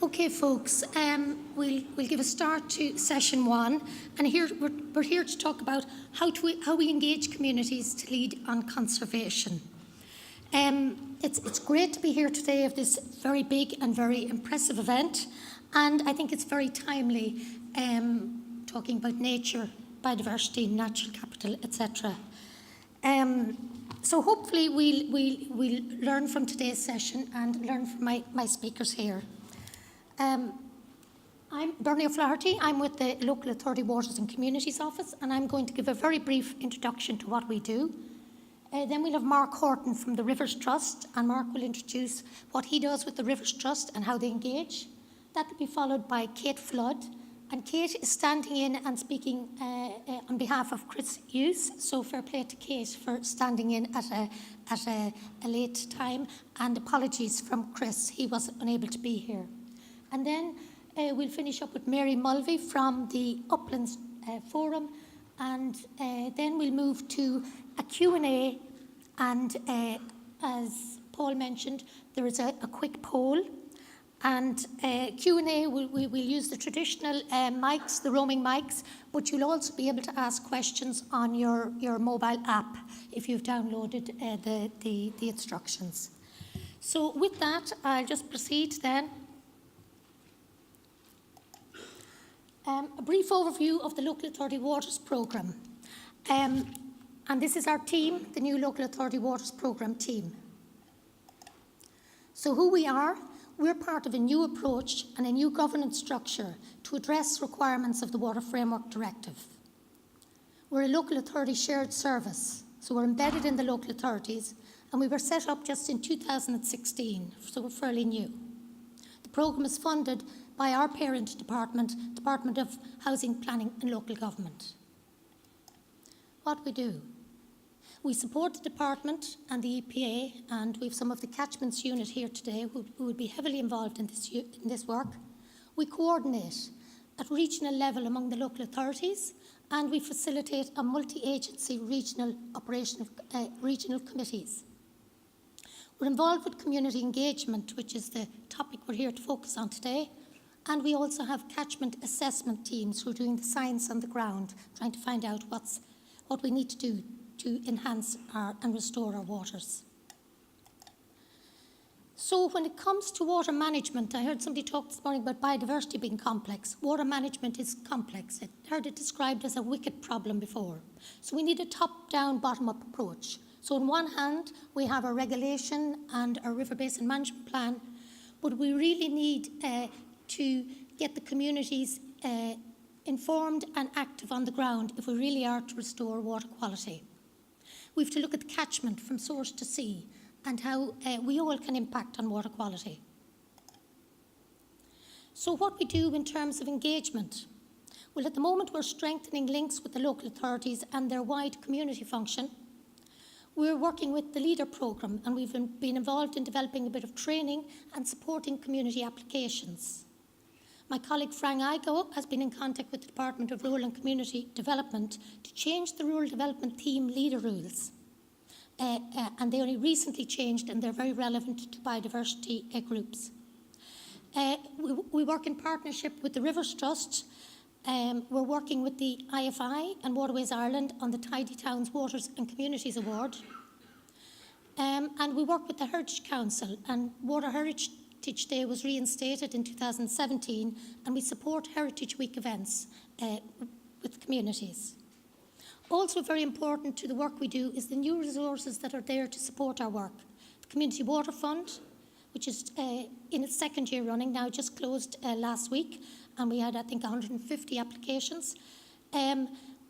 Okay, folks, we'll give a start to session one, and we're here to talk about how we engage communities to lead on conservation. It's great to be here today of this very big and very impressive event, and I think it's very timely, talking about nature, biodiversity, natural capital, etc. So hopefully we'll learn from today's session and learn from my speakers here. I'm Bernie O'Flaherty. I'm with the Local Authority Waters and Communities Office, and I'm going to give a very brief introduction to what we do. Then we'll have Mark Horton from the Rivers Trust, and Mark will introduce what he does with the Rivers Trust and how they engage. That will be followed by Kate Flood, and Kate is standing in and speaking on behalf of Chris Hughes, so fair play to Kate for standing in at a late time, and apologies from Chris, he was unable to be here. And then we'll finish up with Mary Mulvey from the Uplands Forum, and then we'll move to a Q&A, and as Paul mentioned, there is a quick poll, and Q&A, we'll use the traditional mics, the roaming mics, but you'll also be able to ask questions on your mobile app if you've downloaded the instructions. So with that, I'll just proceed then. A brief overview of the Local Authority Waters Programme. And this is our team, the new Local Authority Waters Programme team. So who we are, we're part of a new approach and a new governance structure to address requirements of the Water Framework Directive. We're a local authority shared service, so we're embedded in the local authorities, and we were set up just in 2016, so we're fairly new. The programme is funded by our parent department, Department of Housing, Planning and Local Government. What we do? We support the department and the EPA, and we have some of the catchments unit here today who would be heavily involved in this work. We coordinate at regional level among the local authorities, and we facilitate a multi-agency regional regional committees. We're involved with community engagement, which is the topic we're here to focus on today. And we also have catchment assessment teams who are doing the science on the ground, trying to find out what we need to do to enhance and restore our waters. So when it comes to water management, I heard somebody talk this morning about biodiversity being complex. Water management is complex. I heard it described as a wicked problem before. So we need a top-down, bottom-up approach. So on one hand, we have our regulation and our river basin management plan, but we really need to get the communities informed and active on the ground if we really are to restore water quality. We have to look at the catchment from source to sea and how we all can impact on water quality. So what we do in terms of engagement? Well, at the moment we're strengthening links with the local authorities and their wide community function. We're working with the LEADER programme, and we've been involved in developing a bit of training and supporting community applications. My colleague Frank Igo has been in contact with the Department of Rural and Community Development to change the Rural Development Theme Leader rules. And they only recently changed, and they're very relevant to biodiversity groups. We work in partnership with the Rivers Trust. We're working with the IFI and Waterways Ireland on the Tidy Towns Waters and Communities Award. And we work with the Heritage Council, and Water Heritage Day was reinstated in 2017, and we support Heritage Week events with communities. Also very important to the work we do is the new resources that are there to support our work. The Community Water Fund, which is in its second year running now, just closed last week, and we had, I think, 150 applications.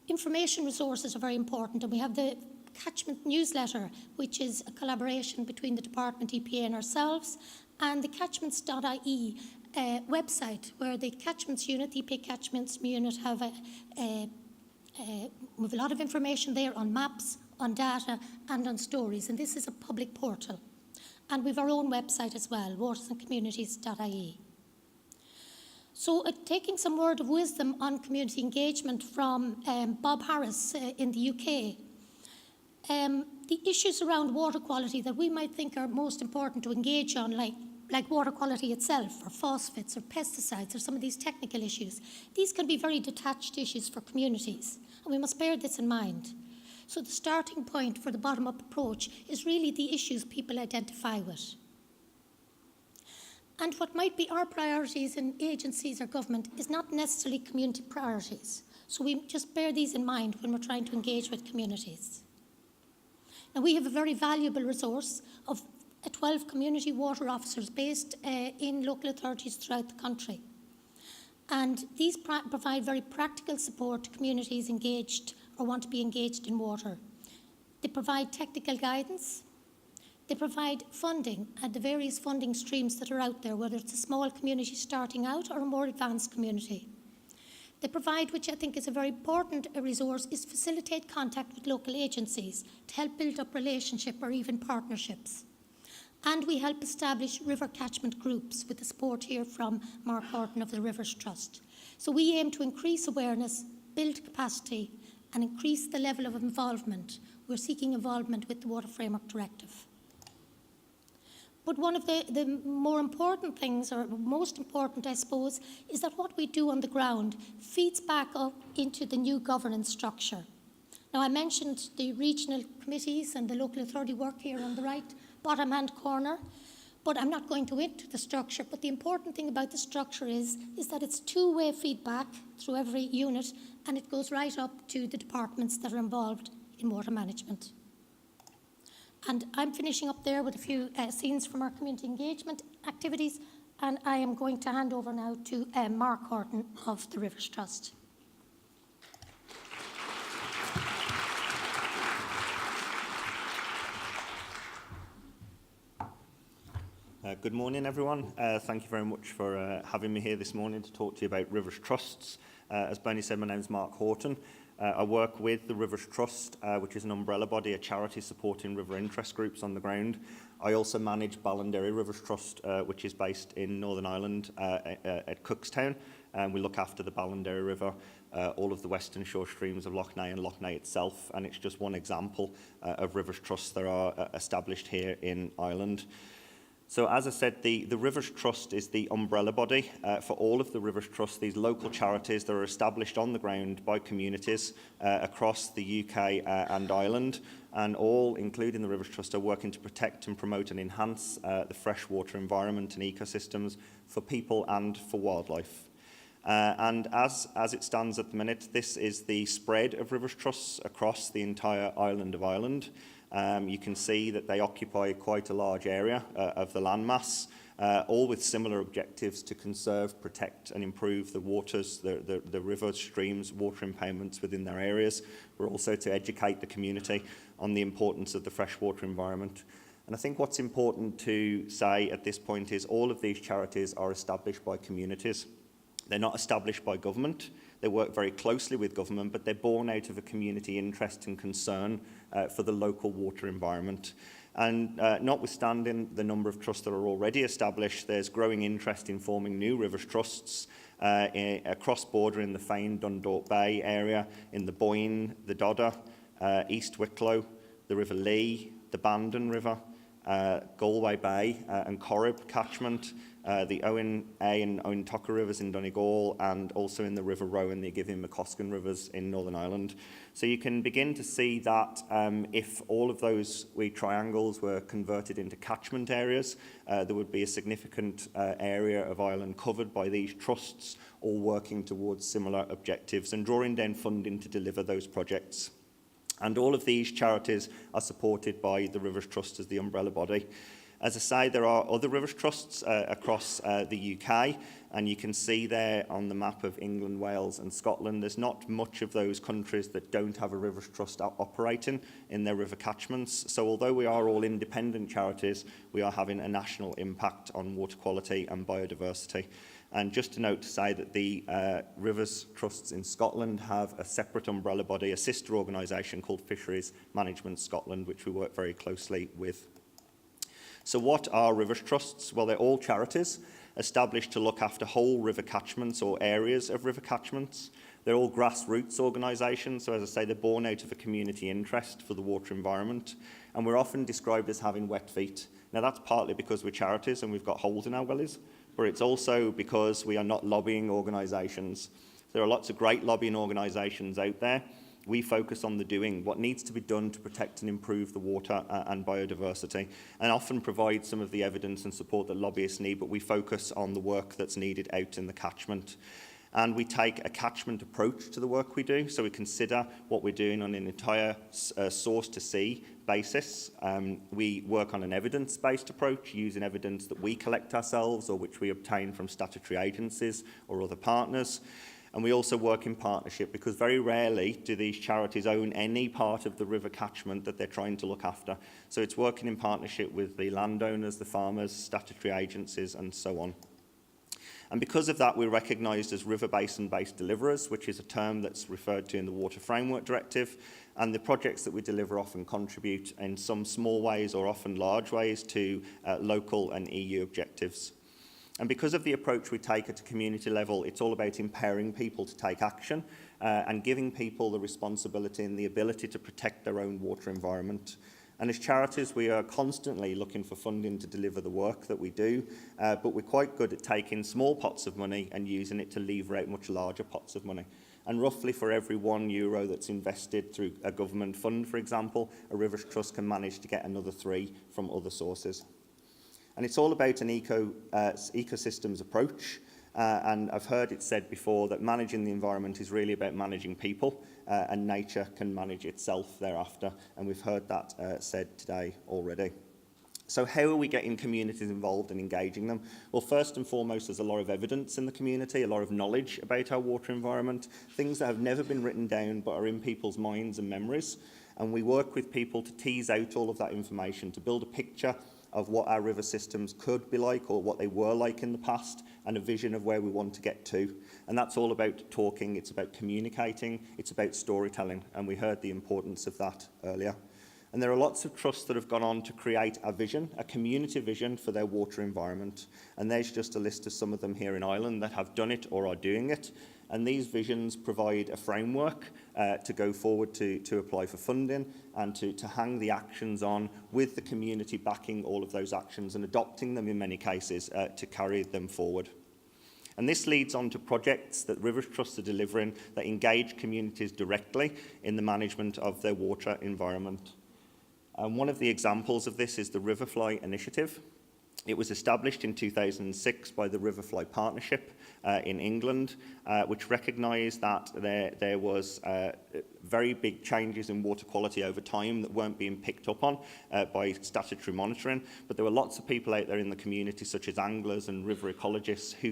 Information resources are very important, and we have the Catchment newsletter, which is a collaboration between the department, EPA and ourselves, and the catchments.ie website, where the catchments unit, the EPA catchments unit, have a lot of information there on maps, on data, and on stories, and this is a public portal. And we have our own website as well, watersandcommunities.ie. So taking some word of wisdom on community engagement from Bob Harris in the UK, the issues around water quality that we might think are most important to engage on, like like water quality itself, or phosphates, or pesticides, or some of these technical issues. These can be very detached issues for communities, and we must bear this in mind. So the starting point for the bottom-up approach is really the issues people identify with. And what might be our priorities in agencies or government is not necessarily community priorities. So we just bear these in mind when we're trying to engage with communities. Now, we have a very valuable resource of 12 community water officers based in local authorities throughout the country. And these provide very practical support to communities engaged or want to be engaged in water. They provide technical guidance. They provide funding at the various funding streams that are out there, whether it's a small community starting out or a more advanced community. They provide, which I think is a very important resource, is facilitate contact with local agencies to help build up relationship or even partnerships. And we help establish river catchment groups with the support here from Mark Horton of the Rivers Trust. So we aim to increase awareness, build capacity, and increase the level of involvement. We're seeking involvement with the Water Framework Directive. But one of the more important things, or most important, I suppose, is that what we do on the ground feeds back up into the new governance structure. Now, I mentioned the regional committees and the local authority work here on the right bottom-hand corner, but I'm not going to into the structure. But the important thing about the structure is that it's two-way feedback through every unit, and it goes right up to the departments that are involved in water management. And I'm finishing up there with a few scenes from our community engagement activities, and I am going to hand over now to Mark Horton of the Rivers Trust. Good morning, everyone. Thank you very much for having me here this morning to talk to you about Rivers Trusts. As Bernie said, my name is Mark Horton. I work with the Rivers Trust, which is an umbrella body, a charity supporting river interest groups on the ground. I also manage Ballinderry Rivers Trust, which is based in Northern Ireland at Cookstown. We look after the Ballinderry River, all of the western shore streams of Lough Neagh and Lough Neagh itself, and it's just one example of Rivers Trusts that are established here in Ireland. So as I said, the Rivers Trust is the umbrella body for all of the Rivers Trusts, these local charities that are established on the ground by communities across the UK and Ireland, and all, including the Rivers Trust, are working to protect and promote and enhance the freshwater environment and ecosystems for people and for wildlife. And as it stands at the minute, this is the spread of Rivers Trusts across the entire island of Ireland. You can see that they occupy quite a large area of the landmass, all with similar objectives to conserve, protect and improve the waters, the river streams, water impoundments within their areas, but also to educate the community on the importance of the freshwater environment. And I think what's important to say at this point is all of these charities are established by communities. They're not established by government. They work very closely with government, but they're born out of a community interest and concern for the local water environment. And notwithstanding the number of trusts that are already established, there's growing interest in forming new Rivers Trusts across border in the Fane, Dundalk Bay area, in the Boyne, the Dodder, East Wicklow, the River Lee, the Bandon River, Galway Bay and Corrib catchment, the Owen A and Owen Tucker rivers in Donegal, and also in the River Roe and the Agivin Mucoscan rivers in Northern Ireland. So you can begin to see that if all of those wee triangles were converted into catchment areas, there would be a significant area of Ireland covered by these trusts, all working towards similar objectives and drawing down funding to deliver those projects. And all of these charities are supported by the Rivers Trust as the umbrella body. As I say, there are other Rivers Trusts across the UK, and you can see there on the map of England, Wales and Scotland, there's not much of those countries that don't have a Rivers Trust operating in their river catchments. So although we are all independent charities, we are having a national impact on water quality and biodiversity. And just to note to say that the Rivers Trusts in Scotland have a separate umbrella body, a sister organisation called Fisheries Management Scotland, which we work very closely with. So what are Rivers Trusts? Well, they're all charities established to look after whole river catchments or areas of river catchments. They're all grassroots organisations, so as I say, they're born out of a community interest for the water environment, and we're often described as having wet feet. Now that's partly because we're charities and we've got holes in our wellies, but it's also because we are not lobbying organisations. There are lots of great lobbying organisations out there. We focus on the doing, what needs to be done to protect and improve the water and biodiversity, and often provide some of the evidence and support that lobbyists need, but we focus on the work that's needed out in the catchment. And we take a catchment approach to the work we do, so we consider what we're doing on an entire source-to-sea basis. We work on an evidence-based approach, using evidence that we collect ourselves or which we obtain from statutory agencies or other partners. And we also work in partnership, because very rarely do these charities own any part of the river catchment that they're trying to look after. So it's working in partnership with the landowners, the farmers, statutory agencies, and so on. And because of that, we're recognised as river basin-based deliverers, which is a term that's referred to in the Water Framework Directive. And the projects that we deliver often contribute in some small ways or often large ways to local and EU objectives. And because of the approach we take at a community level, it's all about empowering people to take action and giving people the responsibility and the ability to protect their own water environment. And as charities, we are constantly looking for funding to deliver the work that we do, but we're quite good at taking small pots of money and using it to lever out much larger pots of money. And roughly for every €1 that's invested through a government fund, for example, a Rivers Trust can manage to get another 3 from other sources. And it's all about an ecosystems approach. And I've heard it said before that managing the environment is really about managing people, and nature can manage itself thereafter. And we've heard that said today already. So how are we getting communities involved and engaging them? Well, first and foremost, there's a lot of evidence in the community, a lot of knowledge about our water environment, things that have never been written down but are in people's minds and memories. And we work with people to tease out all of that information, to build a picture of what our river systems could be like or what they were like in the past, and a vision of where we want to get to. And that's all about talking, it's about communicating, it's about storytelling, and we heard the importance of that earlier. And there are lots of trusts that have gone on to create a vision, a community vision for their water environment. And there's just a list of some of them here in Ireland that have done it or are doing it. And these visions provide a framework to go forward to apply for funding and to hang the actions on, with the community backing all of those actions and adopting them in many cases to carry them forward. And this leads on to projects that Rivers Trusts are delivering that engage communities directly in the management of their water environment. And one of the examples of this is the Riverfly Initiative. It was established in 2006 by the Riverfly Partnership in England, which recognised that there was very big changes in water quality over time that weren't being picked up on by statutory monitoring. But there were lots of people out there in the community, such as anglers and river ecologists, who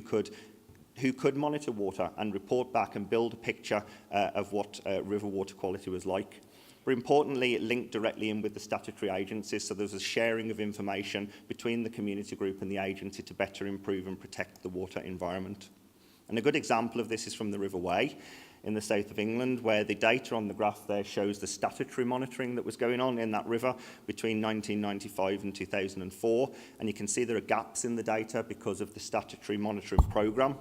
could monitor water and report back and build a picture of what river water quality was like. But importantly, it linked directly in with the statutory agencies, so there was a sharing of information between the community group and the agency to better improve and protect the water environment. And a good example of this is from the River Wey in the south of England, where the data on the graph there shows the statutory monitoring that was going on in that river between 1995 and 2004. And you can see there are gaps in the data because of the statutory monitoring programme.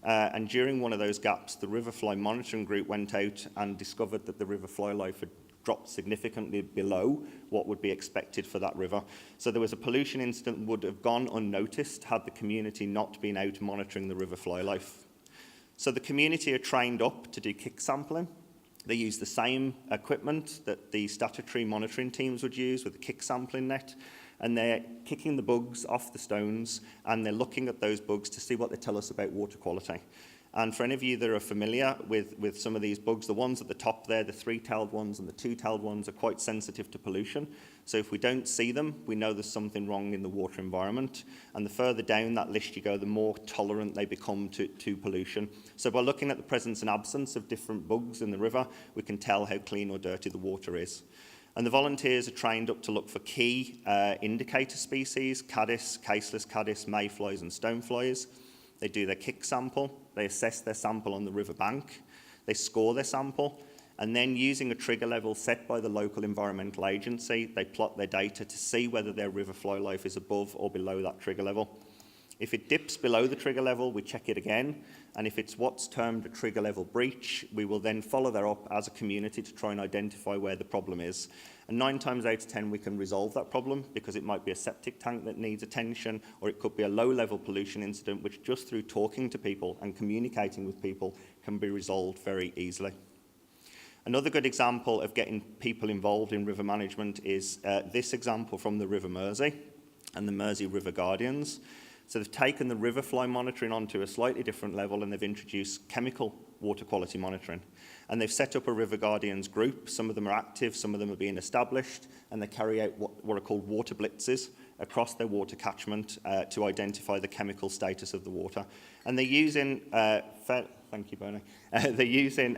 And during one of those gaps, the Riverfly Monitoring Group went out and discovered that the river fly life had dropped significantly below what would be expected for that river. So there was a pollution incident that would have gone unnoticed had the community not been out monitoring the river fly life. So the community are trained up to do kick sampling. They use the same equipment that the statutory monitoring teams would use with the kick sampling net, and they're kicking the bugs off the stones, and they're looking at those bugs to see what they tell us about water quality. And for any of you that are familiar with some of these bugs, the ones at the top there, the 3-tailed ones and the 2-tailed ones, are quite sensitive to pollution. So if we don't see them, we know there's something wrong in the water environment. And the further down that list you go, the more tolerant they become to pollution. So by looking at the presence and absence of different bugs in the river, we can tell how clean or dirty the water is. And the volunteers are trained up to look for key indicator species: caddis, caseless caddis, mayflies and stoneflies. They do their kick sample, they assess their sample on the river bank, they score their sample, and then using a trigger level set by the local environmental agency, they plot their data to see whether their river fly life is above or below that trigger level. If it dips below the trigger level, we check it again, and if it's what's termed a trigger level breach, we will then follow that up as a community to try and identify where the problem is. And 9 times out of 10, we can resolve that problem because it might be a septic tank that needs attention, or it could be a low-level pollution incident, which just through talking to people and communicating with people can be resolved very easily. Another good example of getting people involved in river management is this example from the River Mersey and the Mersey River Guardians. So they've taken the river fly monitoring onto a slightly different level, and they've introduced chemical water quality monitoring. And they've set up a River Guardians group. Some of them are active, some of them are being established, and they carry out what are called water blitzes across their water catchment to identify the chemical status of the water. And they're using, thank you, Bernie, they're using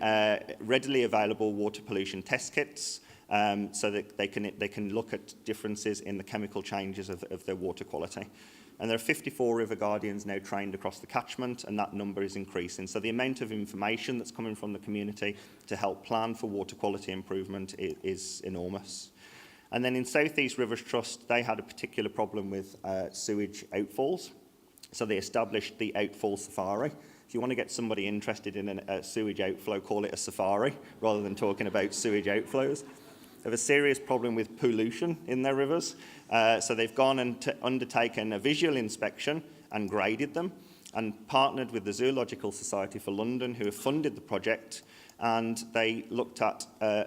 readily available water pollution test kits so that they can look at differences in the chemical changes of their water quality. And there are 54 River Guardians now trained across the catchment, and that number is increasing. So the amount of information that's coming from the community to help plan for water quality improvement is enormous. And then in South East Rivers Trust, they had a particular problem with sewage outfalls. So they established the outfall safari. If you want to get somebody interested in a sewage outflow, call it a safari, rather than talking about sewage outflows. They have a serious problem with pollution in their rivers. So they've gone and undertaken a visual inspection and graded them, and partnered with the Zoological Society for London, who have funded the project. And they looked at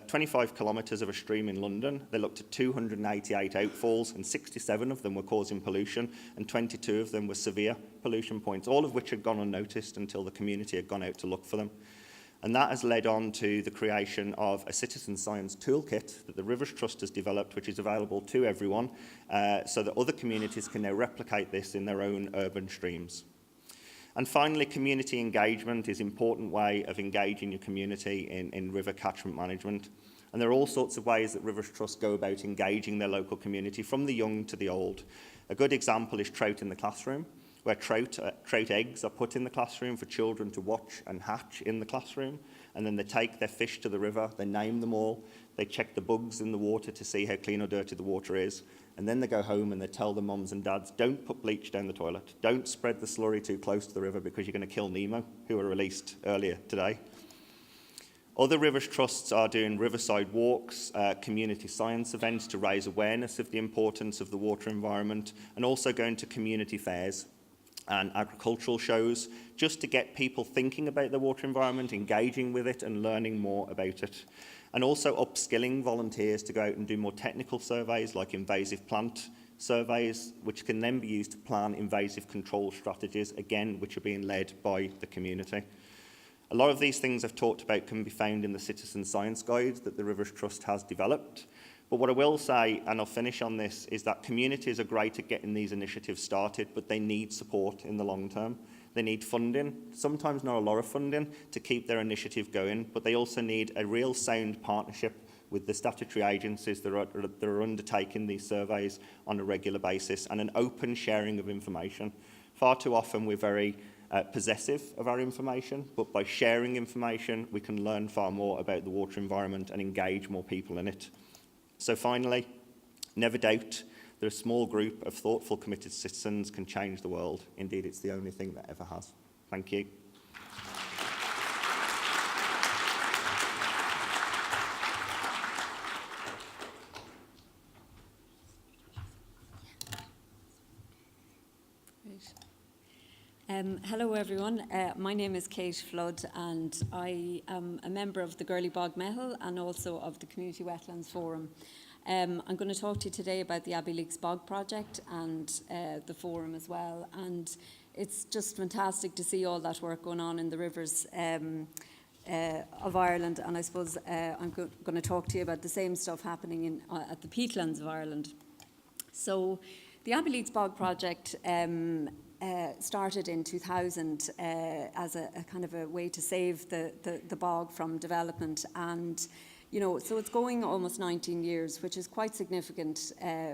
25 kilometres of a stream in London. They looked at 288 outfalls, and 67 of them were causing pollution, and 22 of them were severe pollution points, all of which had gone unnoticed until the community had gone out to look for them. And that has led on to the creation of a citizen science toolkit that the Rivers Trust has developed, which is available to everyone, so that other communities can now replicate this in their own urban streams. And finally, community engagement is an important way of engaging your community in river catchment management. And there are all sorts of ways that Rivers Trust go about engaging their local community, from the young to the old. A good example is Trout in the Classroom, where trout eggs are put in the classroom for children to watch and hatch in the classroom. And then they take their fish to the river, they name them all, they check the bugs in the water to see how clean or dirty the water is. And then they go home and they tell the mums and dads, don't put bleach down the toilet, don't spread the slurry too close to the river because you're going to kill Nemo, who were released earlier today. Other Rivers Trusts are doing riverside walks, community science events to raise awareness of the importance of the water environment, and also going to community fairs and agricultural shows, just to get people thinking about the water environment, engaging with it and learning more about it. And also upskilling volunteers to go out and do more technical surveys, like invasive plant surveys, which can then be used to plan invasive control strategies, again, which are being led by the community. A lot of these things I've talked about can be found in the Citizen Science Guide that the Rivers Trust has developed. But what I will say, and I'll finish on this, is that communities are great at getting these initiatives started, but they need support in the long term. They need funding, sometimes not a lot of funding, to keep their initiative going, but they also need a real sound partnership with the statutory agencies that are undertaking these surveys on a regular basis, and an open sharing of information. Far too often we're very possessive of our information, but by sharing information we can learn far more about the water environment and engage more people in it. So finally, never doubt that a small group of thoughtful, committed citizens can change the world. Indeed, it's the only thing that ever has. Thank you. Hello everyone, my name is Kate Flood and I am a member of the Gurley Bog Mehel and also of the Community Wetlands Forum. I'm going to talk to you today about the Abbey Leaks Bog project and the forum as well, and it's just fantastic to see all that work going on in the rivers of Ireland, and I suppose I'm going to talk to you about the same stuff happening at the peatlands of Ireland. So the Abbey Leaks Bog project started in 2000 as a kind of a way to save the bog from development, and so it's going almost 19 years, which is quite significant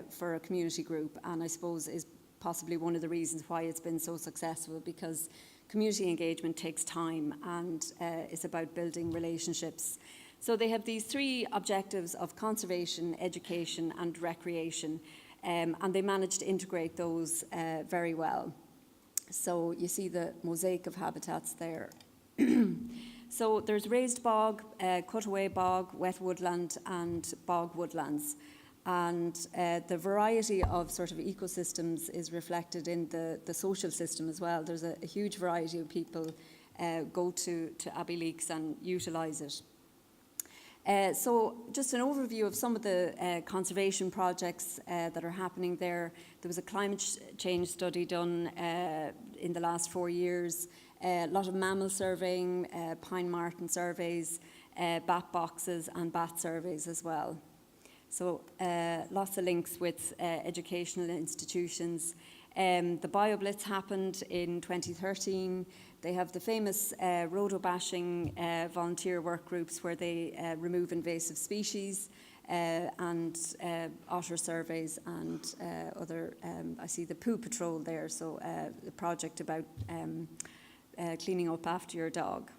for a community group, and I suppose is possibly one of the reasons why it's been so successful, because community engagement takes time and it's about building relationships. So they have these 3 objectives of conservation, education and recreation, and they managed to integrate those very well. So you see the mosaic of habitats there. So there's raised bog, cutaway bog, wet woodland and bog woodlands. And the variety of sort of ecosystems is reflected in the social system as well. There's a huge variety of people go to Abbeyleix and utilise it. So just an overview of some of the conservation projects that are happening there. There was a climate change study done in the last 4 years, a lot of mammal surveying, pine marten surveys, bat boxes and bat surveys as well. So lots of links with educational institutions. The BioBlitz happened in 2013. They have the famous rhodobashing volunteer work groups where they remove invasive species and otter surveys and other, I see the poo patrol there, so the project about cleaning up after your dog.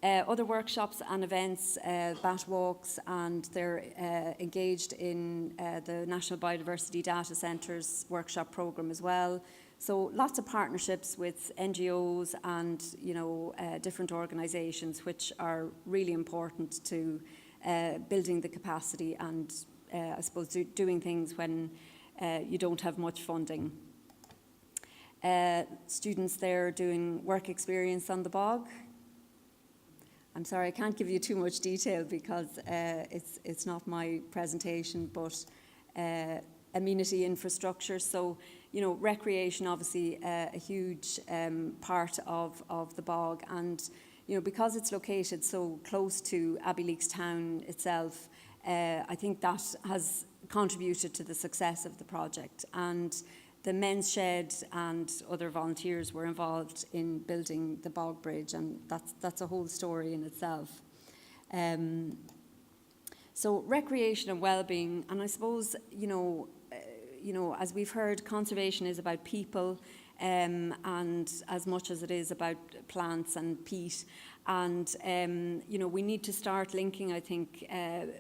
Other workshops and events, bat walks, and they're engaged in the National Biodiversity Data Centre's workshop programme as well. So lots of partnerships with NGOs and different organisations, which are really important to building the capacity and I suppose doing things when you don't have much funding. Students there doing work experience on the bog. I'm sorry, I can't give you too much detail because it's not my presentation, but amenity infrastructure. So, recreation obviously a huge part of the bog, and because it's located so close to Abbeyleix town itself, I think that has contributed to the success of the project. And the men's shed and other volunteers were involved in building the bog bridge, and that's a whole story in itself. So recreation and well-being, and I suppose as we've heard, conservation is about people, and as much as it is about plants and peat. And we need to start linking, I think,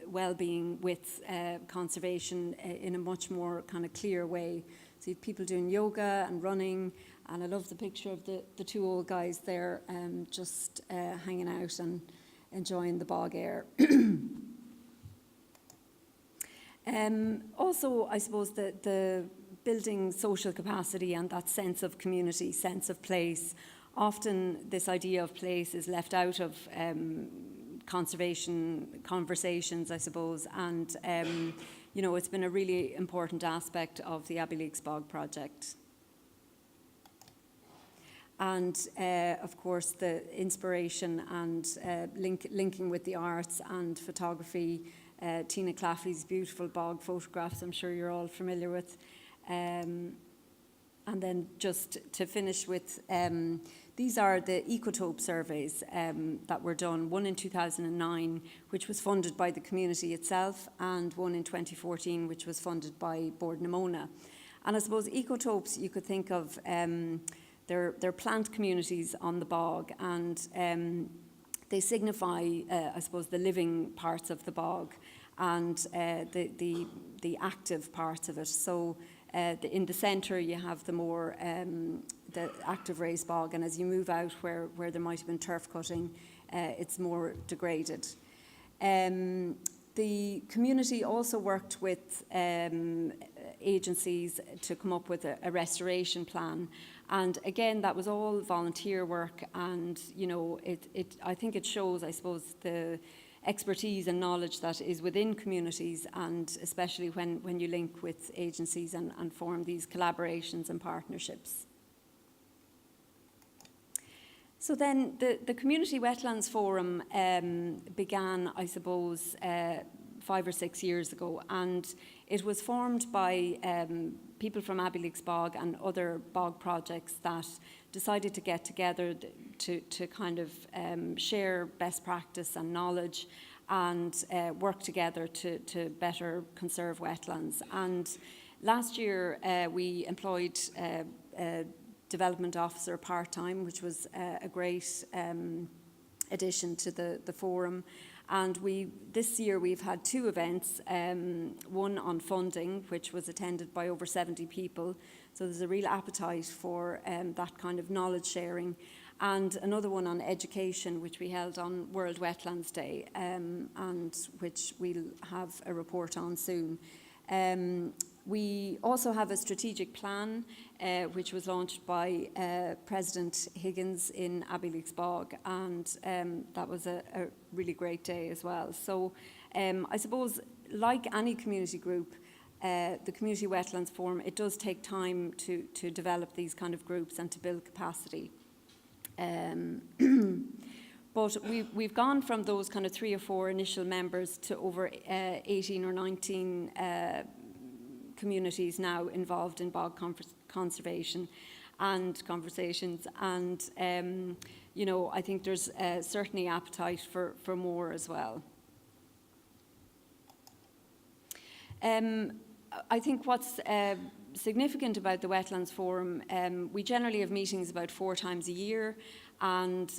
well-being with conservation in a much more kind of clear way. So you have people doing yoga and running, and I love the picture of the two old guys there just hanging out and enjoying the bog air. Also, I suppose the building social capacity and that sense of community, sense of place. Often this idea of place is left out of conservation conversations, I suppose, and it's been a really important aspect of the Abbeyleix Bog project. And of course the inspiration and linking with the arts and photography, Tina Claffey's beautiful bog photographs I'm sure you're all familiar with. And then just to finish with, these are the ecotope surveys that were done, one in 2009, which was funded by the community itself, and one in 2014, which was funded by Bord Namona. And I suppose ecotopes, you could think of, they're plant communities on the bog, and they signify, I suppose, the living parts of the bog and the active parts of it. So in the centre you have the more the active raised bog, and as you move out where there might have been turf cutting, it's more degraded. The community also worked with agencies to come up with a restoration plan, and again that was all volunteer work, and I think it shows, I suppose, the expertise and knowledge that is within communities, and especially when you link with agencies and form these collaborations and partnerships. So then the Community Wetlands Forum began, I suppose, 5 or 6 years ago, and it was formed by people from Abbeyleix Bog and other bog projects that decided to get together to kind of share best practice and knowledge and work together to better conserve wetlands. And last year we employed a development officer part-time, which was a great addition to the forum. And this year we've had 2 events, one on funding, which was attended by over 70 people. So there's a real appetite for that kind of knowledge sharing. And another one on education, which we held on World Wetlands Day, and which we'll have a report on soon. We also have a strategic plan, which was launched by President Higgins in Abbeyleaks Bog, and that was a really great day as well. So I suppose, like any community group, the Community Wetlands Forum, it does take time to develop these kind of groups and to build capacity. But we've gone from those kind of 3 or 4 initial members to over 18 or 19 communities now involved in bog conservation and conversations, and you know, I think there's certainly appetite for more as well. I think what's significant about the Wetlands Forum, we generally have meetings about 4 times a year, and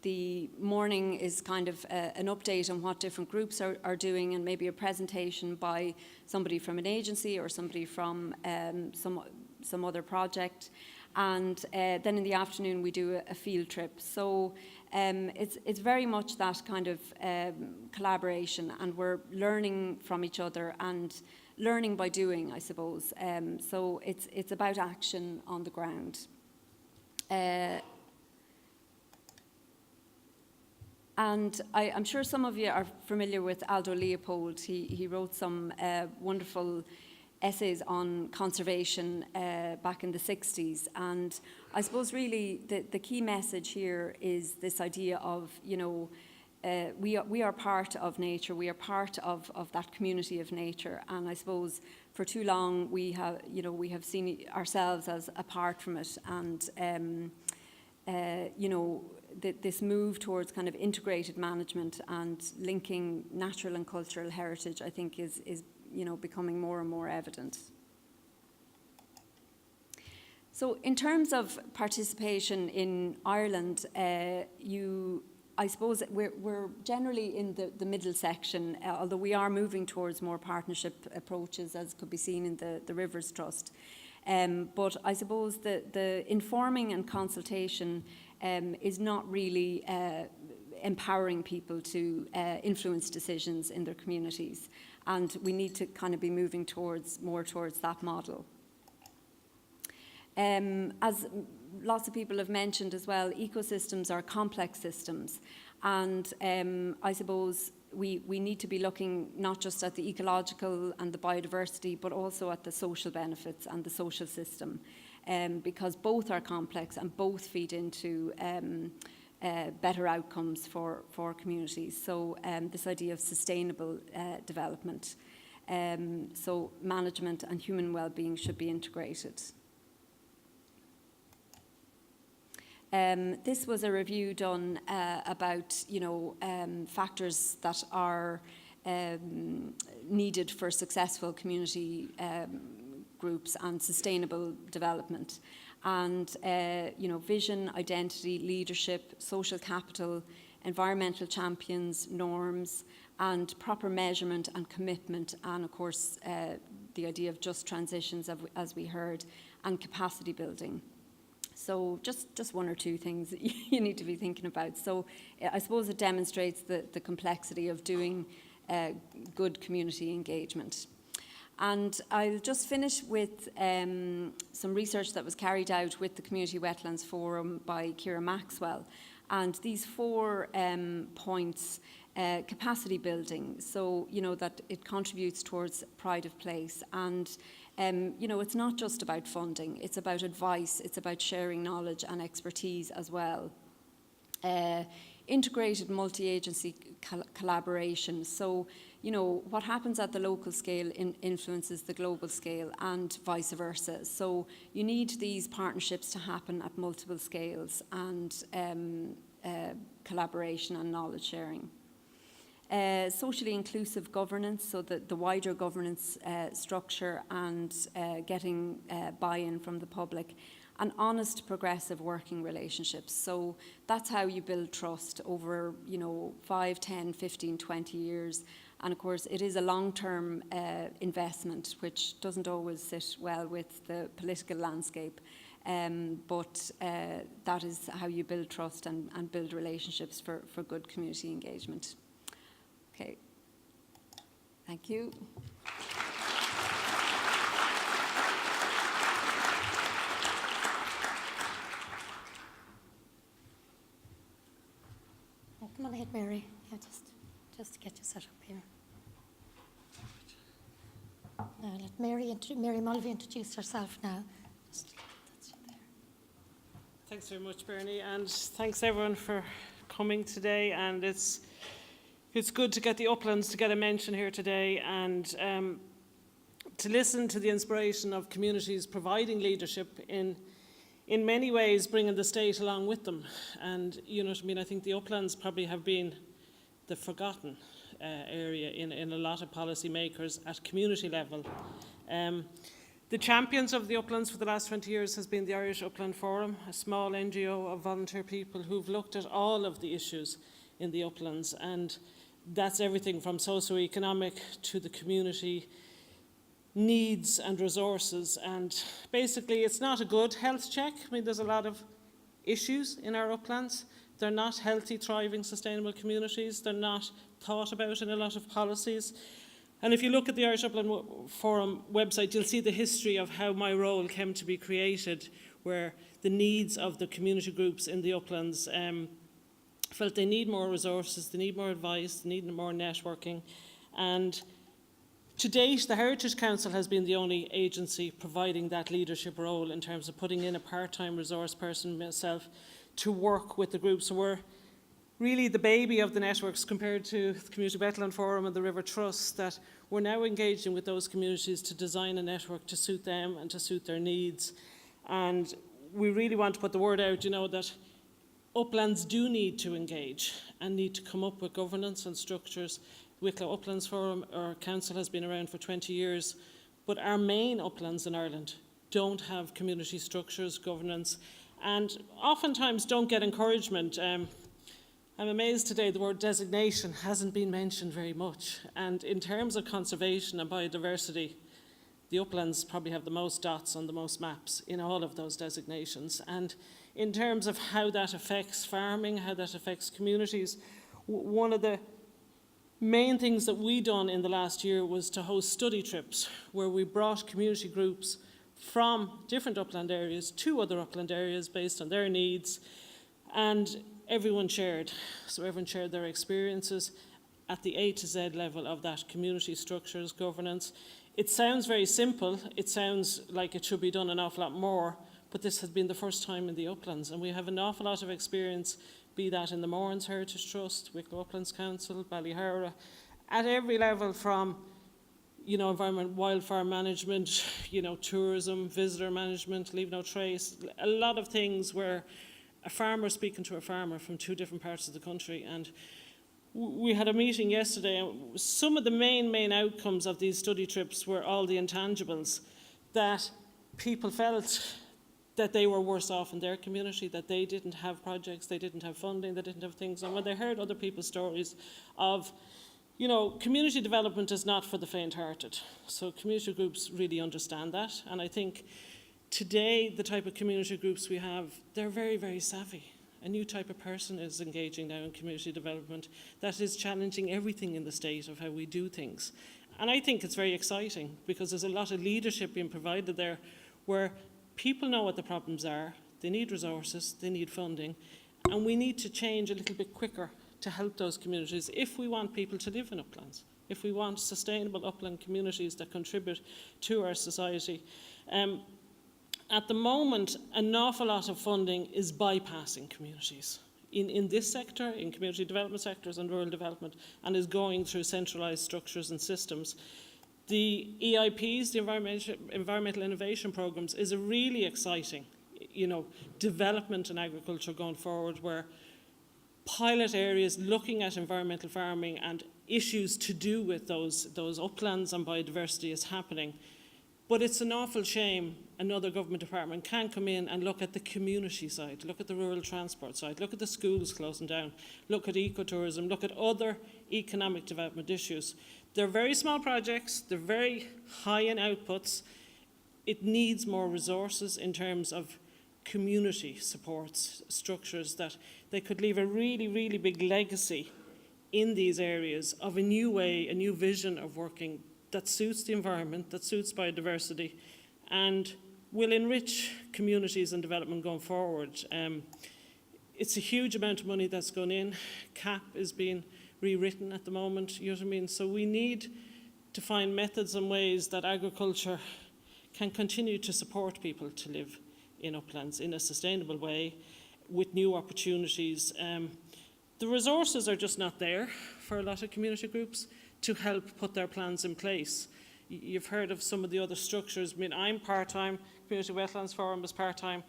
the morning is kind of an update on what different groups are doing, and maybe a presentation by somebody from an agency or somebody from some other project. And then in the afternoon we do a field trip. So it's very much that kind of collaboration, and we're learning from each other and learning by doing, I suppose. So it's about action on the ground. And I'm sure some of you are familiar with Aldo Leopold. He wrote some wonderful essays on conservation back in the 60s. And I suppose really the key message here is this idea of, you know, we are part of nature, we are part of that community of nature. And I suppose for too long we have seen ourselves as apart from it. And, you know, this move towards kind of integrated management and linking natural and cultural heritage, I think is you know, becoming more and more evident. So in terms of participation in Ireland, I suppose we're generally in the middle section, although we are moving towards more partnership approaches, as could be seen in the Rivers Trust. But I suppose the informing and consultation is not really empowering people to influence decisions in their communities. And we need to kind of be moving more towards that model. As lots of people have mentioned as well, ecosystems are complex systems. And I suppose we need to be looking not just at the ecological and the biodiversity, but also at the social benefits and the social system, because both are complex and both feed into better outcomes for communities. So this idea of sustainable development, so management and human well-being should be integrated. This was a review done about, you know, factors that are needed for successful community groups and sustainable development. And, you know, vision, identity, leadership, social capital, environmental champions, norms, and proper measurement and commitment, and of course, the idea of just transitions, as we heard, and capacity building. So just 1 or 2 things that you need to be thinking about. So I suppose it demonstrates the complexity of doing good community engagement. And I'll just finish with some research that was carried out with the Community Wetlands Forum by Ciara Maxwell. And these 4 points, capacity building, so, you know, that it contributes towards pride of place. And you know, it's not just about funding, it's about advice, it's about sharing knowledge and expertise as well. Integrated multi-agency collaboration. So, you know, what happens at the local scale influences the global scale and vice versa. So you need these partnerships to happen at multiple scales, and collaboration and knowledge sharing. Socially inclusive governance, so the wider governance structure and getting buy-in from the public, and honest, progressive working relationships. So that's how you build trust over, 5, 10, 15, 20 years. And of course, it is a long-term investment, which doesn't always sit well with the political landscape. But that is how you build trust and build relationships for good community engagement. Okay. Thank you. Oh, come on ahead, Mary. Yeah, just to get you set up here. Now let Mary Mulvey introduce herself now. That's you there. Thanks very much, Bernie, and thanks everyone for coming today. And it's good to get the Uplands to get a mention here today, and to listen to the inspiration of communities providing leadership in many ways, bringing the state along with them. And you know what I mean, I think the Uplands probably have been the forgotten area in a lot of policymakers at community level. The champions of the Uplands for the last 20 years has been the Irish Upland Forum, a small NGO of volunteer people who've looked at all of the issues in the Uplands, and that's everything from socio-economic to the community needs and resources. And basically it's not a good health check. I mean, there's a lot of issues in our Uplands. They're not healthy, thriving, sustainable communities. They're not thought about in a lot of policies. And if you look at the Irish Upland Forum website, you'll see the history of how my role came to be created, where the needs of the community groups in the Uplands felt they need more resources, they need more advice, they need more networking. And to date, the Heritage Council has been the only agency providing that leadership role in terms of putting in a part-time resource person, myself, to work with the groups. So we're really the baby of the networks compared to the Community Wetland Forum and the River Trust, that we're now engaging with those communities to design a network to suit them and to suit their needs. And we really want to put the word out, that Uplands do need to engage and need to come up with governance and structures. Wicklow Uplands Forum, our council, has been around for 20 years, but our main uplands in Ireland don't have community structures, governance, and oftentimes don't get encouragement. I'm amazed today the word designation hasn't been mentioned very much. And in terms of conservation and biodiversity, the Uplands probably have the most dots on the most maps in all of those designations. And in terms of how that affects farming, how that affects communities, one of the main things that we done in the last year was to host study trips where we brought community groups from different upland areas to other upland areas based on their needs, and everyone shared. So everyone shared their experiences at the A to Z level of that community structures, governance. It sounds very simple, it sounds like it should be done an awful lot more, but this has been the first time in the Uplands, and we have an awful lot of experience, be that in the Mournes Heritage Trust, Wicklow Uplands Council, Ballyhara, at every level from environment, wildfire management, tourism, visitor management, leave no trace, a lot of things where a farmer speaking to a farmer from two different parts of the country. And we had a meeting yesterday, and some of the main outcomes of these study trips were all the intangibles, that people felt that they were worse off in their community, that they didn't have projects, they didn't have funding, they didn't have things. And when they heard other people's stories of, community development is not for the faint-hearted. So community groups really understand that. And I think today, the type of community groups we have, they're very, very savvy. A new type of person is engaging now in community development that is challenging everything in the state of how we do things. And I think it's very exciting because there's a lot of leadership being provided there where people know what the problems are, they need resources, they need funding, and we need to change a little bit quicker to help those communities if we want people to live in uplands, if we want sustainable upland communities that contribute to our society. At the moment, an awful lot of funding is bypassing communities in this sector, in community development sectors and rural development, and is going through centralised structures and systems. The EIPs, the Environmental Innovation Programmes, is a really exciting, development in agriculture going forward, where pilot areas looking at environmental farming and issues to do with those uplands and biodiversity is happening. But it's an awful shame another government department can come in and look at the community side, look at the rural transport side, look at the schools closing down, look at ecotourism, look at other economic development issues. They're very small projects, they're very high in outputs. It needs more resources in terms of community supports, structures that they could leave a really, really big legacy in these areas of a new way, a new vision of working that suits the environment, that suits biodiversity, and will enrich communities and development going forward. It's a huge amount of money that's gone in. CAP is being rewritten at the moment, you know what I mean? So we need to find methods and ways that agriculture can continue to support people to live in uplands in a sustainable way with new opportunities. The resources are just not there for a lot of community groups to help put their plans in place. You've heard of some of the other structures. I mean, I'm part-time, Community Wetlands Forum is part-time.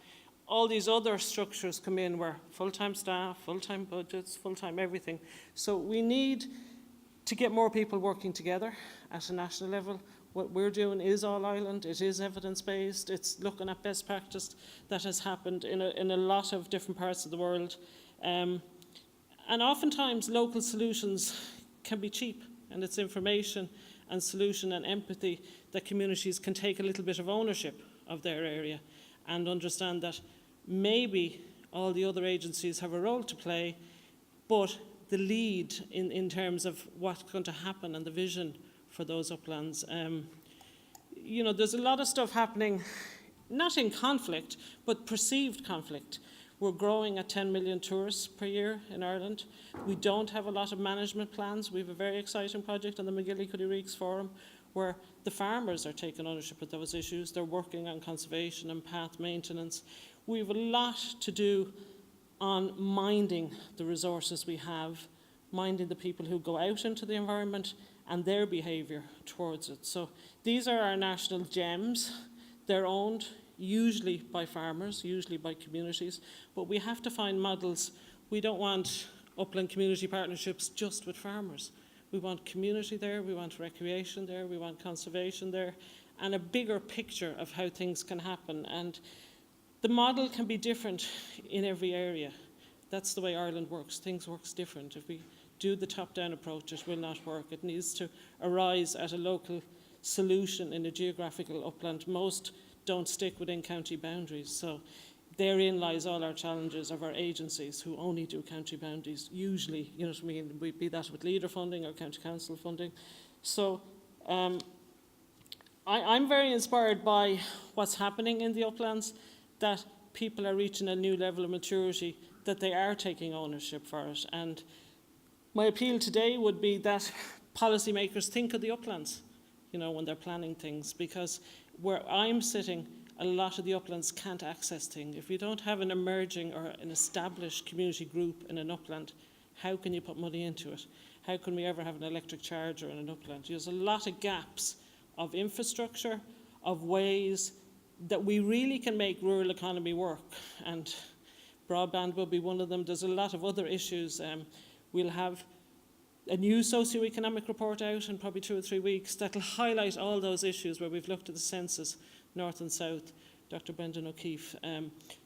All these other structures come in where full-time staff, full-time budgets, full-time everything. So we need to get more people working together at a national level. What we're doing is all island, it is evidence-based, it's looking at best practice that has happened in a lot of different parts of the world. And oftentimes local solutions can be cheap, and it's information and solution and empathy that communities can take a little bit of ownership of their area and understand that maybe all the other agencies have a role to play, but the lead in terms of what's going to happen and the vision for those uplands. You know, there's a lot of stuff happening, not in conflict, but perceived conflict. We're growing at 10 million tourists per year in Ireland. We don't have a lot of management plans. We have a very exciting project on the McGilly-Cuddy-Reeks Forum where the farmers are taking ownership of those issues. They're working on conservation and path maintenance. We have a lot to do on minding the resources we have, minding the people who go out into the environment and their behaviour towards it. So these are our national gems. They're owned usually by farmers, usually by communities, but we have to find models. We don't want upland community partnerships just with farmers. We want community there, we want recreation there, we want conservation there, and a bigger picture of how things can happen. And the model can be different in every area. That's the way Ireland works. Things works different. If we do the top-down approach, it will not work. It needs to arise at a local solution in a geographical upland. Most don't stick within county boundaries. So therein lies all our challenges of our agencies who only do county boundaries, usually, you know what I mean, we be that with leader funding or county council funding. So I'm very inspired by what's happening in the uplands, that people are reaching a new level of maturity, that they are taking ownership for it. And my appeal today would be that policymakers think of the uplands, you know, when they're planning things, because where I'm sitting, a lot of the uplands can't access things. If you don't have an emerging or an established community group in an upland, how can you put money into it? How can we ever have an electric charger in an upland? There's a lot of gaps of infrastructure, of ways that we really can make rural economy work, and broadband will be one of them. There's a lot of other issues. We'll have a new socio-economic report out in probably 2 or 3 weeks that will highlight all those issues where we've looked at the census, north and south, Dr. Brendan O'Keefe.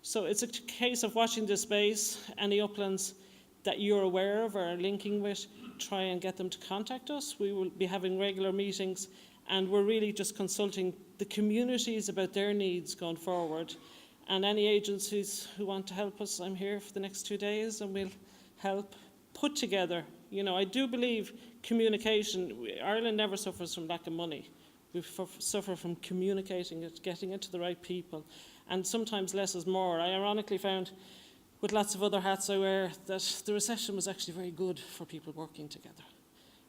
So it's a case of watching this space. Any uplands that you're aware of or are linking with, try and get them to contact us. We will be having regular meetings, and we're really just consulting the communities about their needs going forward. And any agencies who want to help us, I'm here for the next 2 days, and we'll help put together. You know, I do believe communication. Ireland never suffers from lack of money. We suffer from communicating it, getting it to the right people. And sometimes less is more. I ironically found, with lots of other hats I wear, that the recession was actually very good for people working together.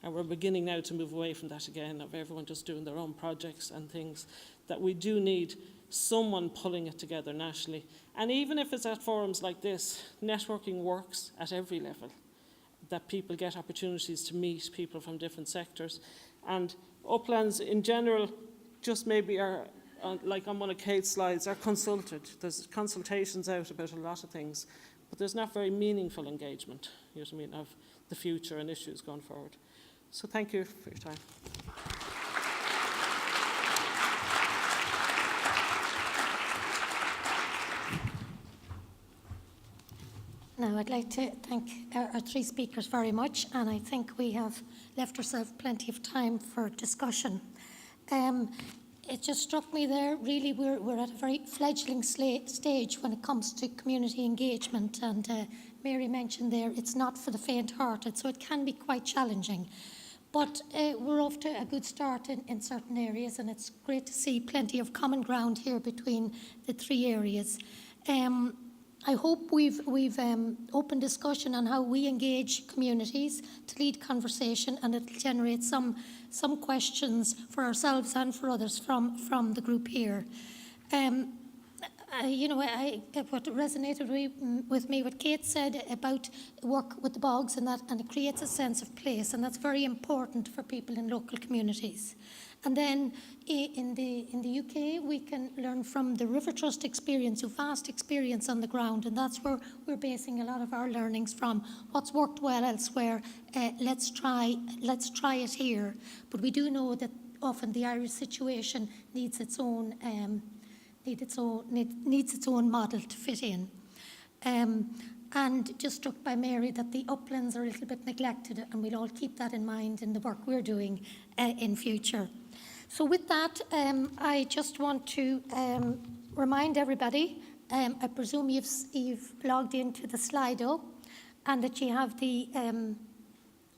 And we're beginning now to move away from that again, of everyone just doing their own projects and things, that we do need someone pulling it together nationally. And even if it's at forums like this, networking works at every level, that people get opportunities to meet people from different sectors. And uplands in general just maybe are, like on one of Kate's slides, are consulted. There's consultations out about a lot of things, but there's not very meaningful engagement, you know what I mean, of the future and issues going forward. So thank you for your time. Now, I'd like to thank our three speakers very much, and I think we have left ourselves plenty of time for discussion. It just struck me there, really, we're at a very fledgling stage when it comes to community engagement, and Mary mentioned there, it's not for the faint-hearted, so it can be quite challenging. But we're off to a good start in certain areas, and it's great to see plenty of common ground here between the three areas. I hope we've open discussion on how we engage communities to lead conversation, and it'll generate some questions for ourselves and for others from the group here. What resonated with me, what Kate said about work with the bogs and it creates a sense of place, and that's very important for people in local communities. And then in the UK, we can learn from the River Trust experience, who vast experience on the ground, and that's where we're basing a lot of our learnings from. What's worked well elsewhere, let's try it here. But we do know that often the Irish situation needs its own model to fit in. And just struck by Mary that the uplands are a little bit neglected, and we'll all keep that in mind in the work we're doing in future. So with that, I just want to remind everybody, I presume you've logged into the Slido, and that you have the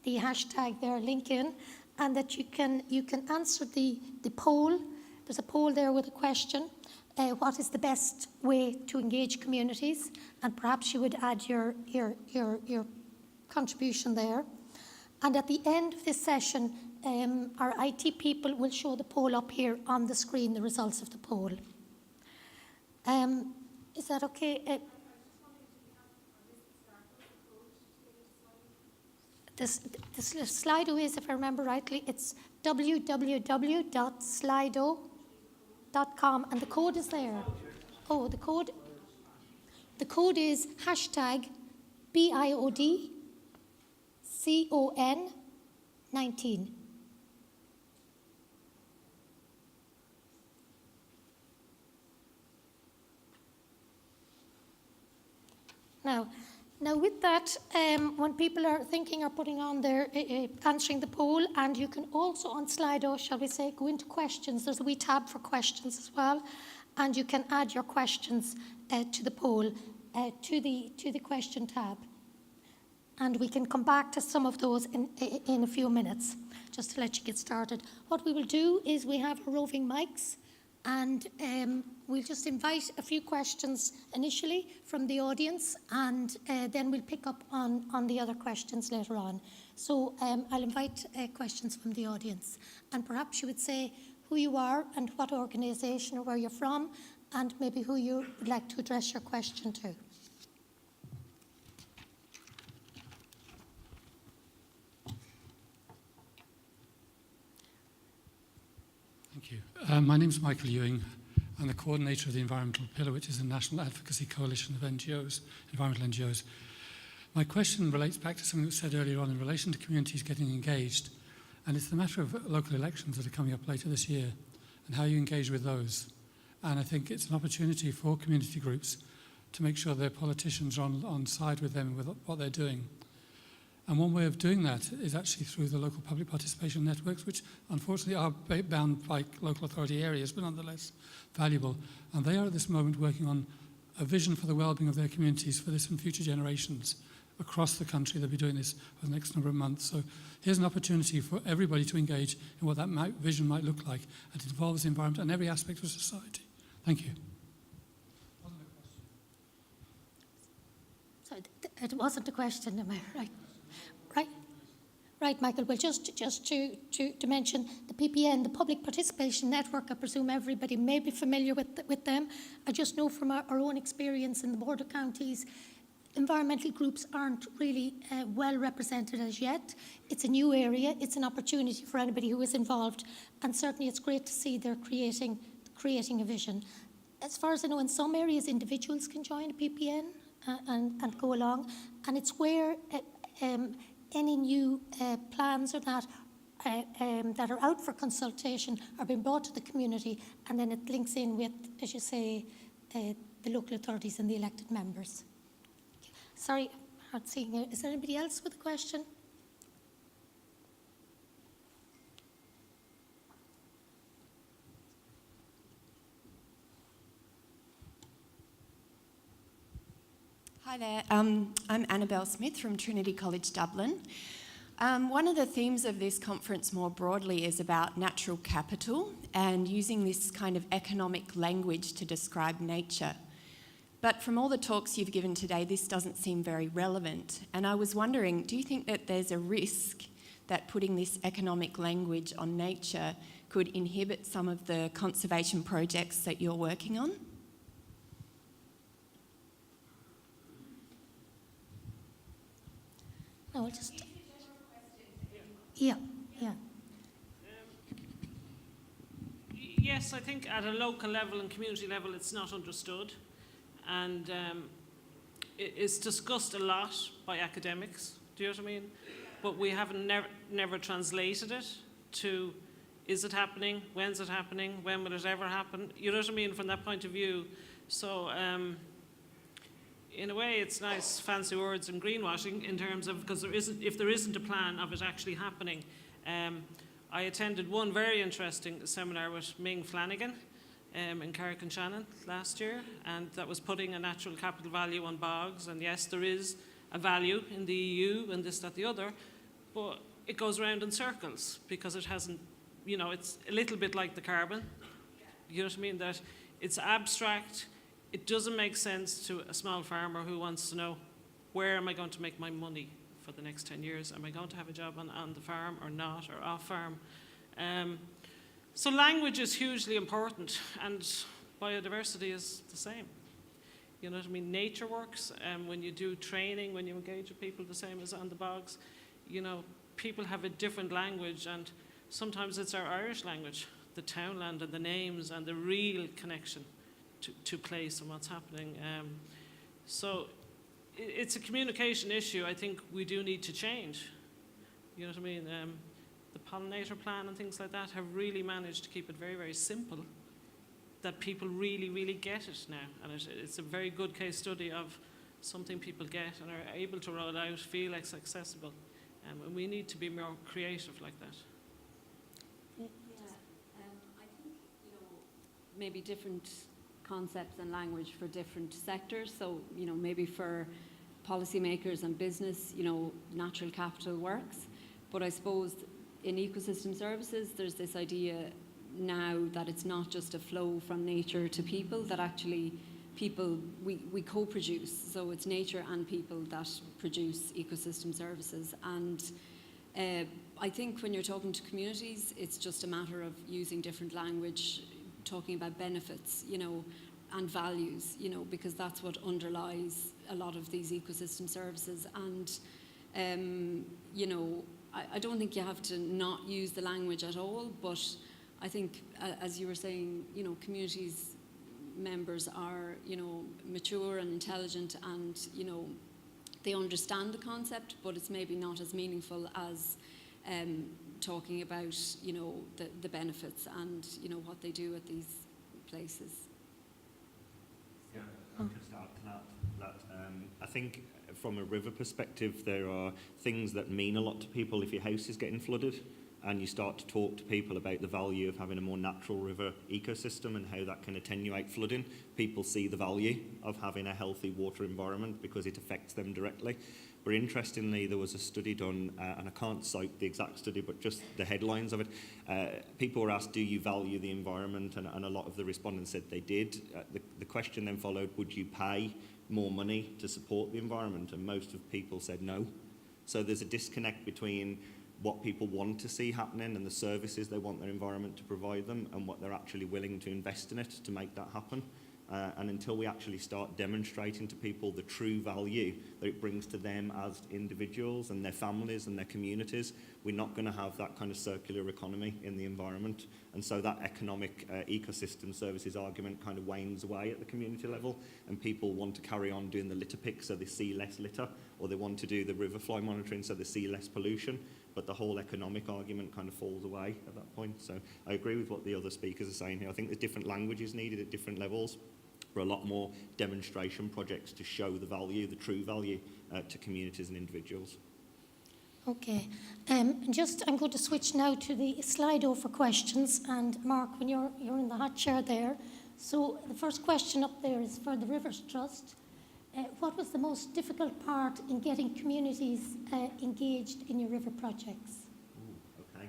hashtag there, link in, and that you can answer the poll. There's a poll there with a question. What is the best way to engage communities? And perhaps you would add your contribution there. And at the end of this session, our IT people will show the poll up here on the screen, the results of the poll. Is that okay? This Slido is, if I remember rightly, it's www.slido.com, and the code is there. Oh, the code is hashtag BIODCON19. Now with that, when people are thinking or putting on their, answering the poll, and you can also on Slido, shall we say, go into questions. There's a wee tab for questions as well, and you can add your questions to the poll, to the question tab. And we can come back to some of those in a few minutes, just to let you get started. What we will do is we have roving mics, and we'll just invite a few questions initially from the audience, and then we'll pick up on the other questions later on. So I'll invite questions from the audience. And perhaps you would say who you are and what organisation or where you're from, and maybe who you would like to address your question to. Thank you. My name is Michael Ewing. I'm the coordinator of the Environmental Pillar, which is a national advocacy coalition of NGOs, environmental NGOs. My question relates back to something that was said earlier on in relation to communities getting engaged, and it's the matter of local elections that are coming up later this year and how you engage with those. And I think it's an opportunity for community groups to make sure their politicians are on side with them with what they're doing. And one way of doing that is actually through the local public participation networks, which unfortunately are bound by local authority areas, but nonetheless valuable. And they are at this moment working on a vision for the well-being of their communities for this and future generations across the country. They'll be doing this for the next number of months. So here's an opportunity for everybody to engage in what that vision might look like, and it involves the environment and every aspect of society. Thank you. Sorry, it wasn't a question, am I right? Right, Michael. Well, just to mention the PPN, the Public Participation Network, I presume everybody may be familiar with them. I just know from our own experience in the border counties, environmental groups aren't really well represented as yet. It's a new area. It's an opportunity for anybody who is involved, and certainly it's great to see they're creating a vision. As far as I know, in some areas, individuals can join a PPN and go along, and it's where any new plans or that are out for consultation are being brought to the community, and then it links in with, as you say, the local authorities and the elected members. Sorry, I'm not seeing it. Is there anybody else with a question? Hi there, I'm Annabelle Smith from Trinity College Dublin. One of the themes of this conference more broadly is about natural capital and using this kind of economic language to describe nature. But from all the talks you've given today, this doesn't seem very relevant. And I was wondering, do you think that there's a risk that putting this economic language on nature could inhibit some of the conservation projects that you're working on? No, we'll just... Yeah. Yes, I think at a local level and community level it's not understood, and it's discussed a lot by academics, do you know what I mean? But we haven't never translated it to, is it happening, when's it happening, when will it ever happen, you know what I mean, from that point of view. So in a way it's nice fancy words and greenwashing in terms of, because if there isn't a plan of it actually happening. I attended one very interesting seminar with Ming Flanagan in Carrick-on-Shannon last year, and that was putting a natural capital value on bogs. And yes, there is a value in the EU and this, that, the other, but it goes round in circles because it hasn't, you know, it's a little bit like the carbon. You know what I mean? That it's abstract. It doesn't make sense to a small farmer who wants to know, where am I going to make my money for the next 10 years? Am I going to have a job on the farm or not, or off farm? So language is hugely important, and biodiversity is the same. You know what I mean? Nature works, when you do training, when you engage with people, the same as on the bogs. You know, people have a different language, and sometimes it's our Irish language, the townland and the names and the real connection to place and what's happening. So it's a communication issue I think we do need to change. You know what I mean? The pollinator plan and things like that have really managed to keep it very, very simple, that people really, really get it now. And it's a very good case study of something people get and are able to roll out, feel it's accessible. And we need to be more creative like that. Yeah, I think, you know, maybe different concepts and language for different sectors. So, you know, maybe for policymakers and business, you know, natural capital works. But I suppose in ecosystem services, there's this idea now that it's not just a flow from nature to people, that actually people, we co-produce. So it's nature and people that produce ecosystem services. And I think when you're talking to communities, it's just a matter of using different language, talking about benefits, you know, and values, you know, because that's what underlies a lot of these ecosystem services. And, you know, I don't think you have to not use the language at all, but I think, as you were saying, you know, communities members are, you know, mature and intelligent, and, you know, they understand the concept, but it's maybe not as meaningful as talking about, you know, the benefits and, you know, what they do at these places. Yeah, I'll just add to that. I think from a river perspective, there are things that mean a lot to people if your house is getting flooded and you start to talk to people about the value of having a more natural river ecosystem and how that can attenuate flooding. People see the value of having a healthy water environment because it affects them directly. But interestingly, there was a study done, and I can't cite the exact study, but just the headlines of it. People were asked, do you value the environment? And a lot of the respondents said they did. The question then followed, would you pay more money to support the environment? And most of people said no. So there's a disconnect between what people want to see happening and the services they want their environment to provide them and what they're actually willing to invest in it to make that happen. And until we actually start demonstrating to people the true value that it brings to them as individuals and their families and their communities, we're not going to have that kind of circular economy in the environment. And so that economic ecosystem services argument kind of wanes away at the community level, and people want to carry on doing the litter pick so they see less litter, or they want to do the river fly monitoring so they see less pollution. But the whole economic argument kind of falls away at that point. So I agree with what the other speakers are saying here. I think there's different languages needed at different levels. for a lot more demonstration projects to show the value, the true value, to communities and individuals. Okay. I'm going to switch now to the Slido for questions. And Mark, when you're in the hot chair there, so the first question up there is for the Rivers Trust. What was the most difficult part in getting communities engaged in your river projects? Ooh, okay.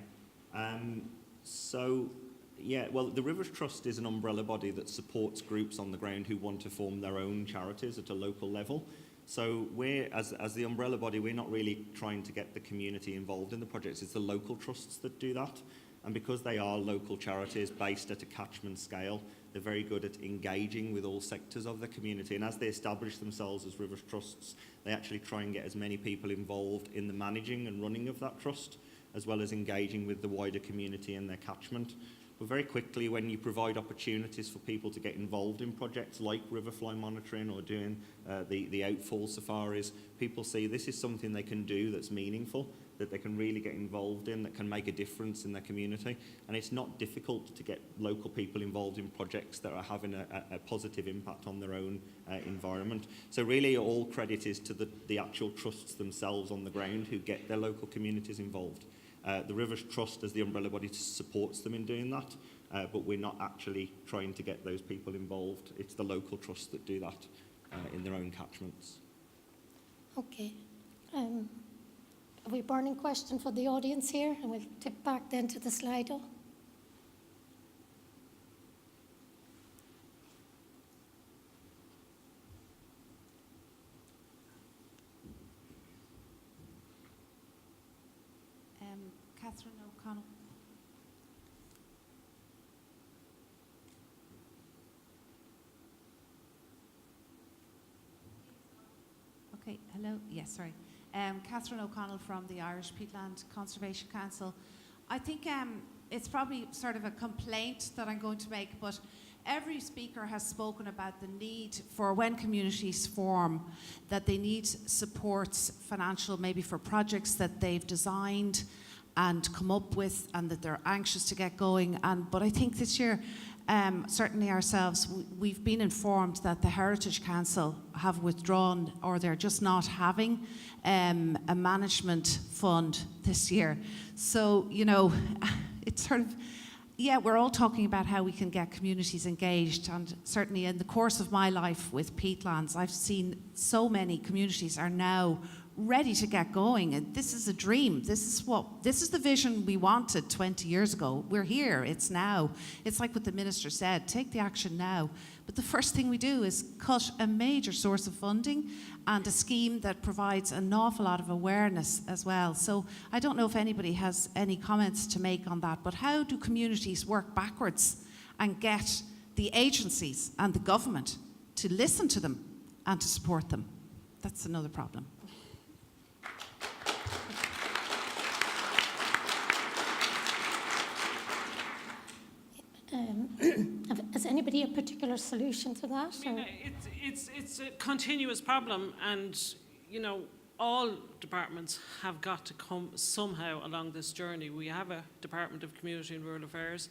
The Rivers Trust is an umbrella body that supports groups on the ground who want to form their own charities at a local level. So we're, as the umbrella body, we're not really trying to get the community involved in the projects. It's the local trusts that do that. And because they are local charities based at a catchment scale, they're very good at engaging with all sectors of the community. And as they establish themselves as Rivers Trusts, they actually try and get as many people involved in the managing and running of that trust, as well as engaging with the wider community and their catchment. But very quickly, when you provide opportunities for people to get involved in projects like river fly monitoring or doing the outfall safaris, people see this is something they can do that's meaningful, that they can really get involved in, that can make a difference in their community. And it's not difficult to get local people involved in projects that are having a positive impact on their own environment. So really all credit is to the actual trusts themselves on the ground who get their local communities involved. The Rivers Trust as the umbrella body supports them in doing that, but we're not actually trying to get those people involved. It's the local trusts that do that in their own catchments. Okay. Have we a burning question for the audience here? And we'll tip back then to the Slido. Catherine O'Connell. Okay, hello. Yes, sorry. Catherine O'Connell from the Irish Peatland Conservation Council. I think it's probably sort of a complaint that I'm going to make, but every speaker has spoken about the need for when communities form, that they need supports, financial, maybe for projects that they've designed and come up with, and that they're anxious to get going. But I think this year, certainly ourselves, we've been informed that the Heritage Council have withdrawn, or they're just not having a management fund this year. So, you know, it's sort of, yeah, we're all talking about how we can get communities engaged, and certainly in the course of my life with Peatlands, I've seen so many communities are now ready to get going, and this is a dream. This is the vision we wanted 20 years ago. We're here, it's now. It's like what the minister said, take the action now. But the first thing we do is cut a major source of funding and a scheme that provides an awful lot of awareness as well. So I don't know if anybody has any comments to make on that, but how do communities work backwards and get the agencies and the government to listen to them and to support them? That's another problem. Has anybody a particular solution to that? I mean, it's a continuous problem, and you know, all departments have got to come somehow along this journey. We have a Department of Community and Rural Affairs.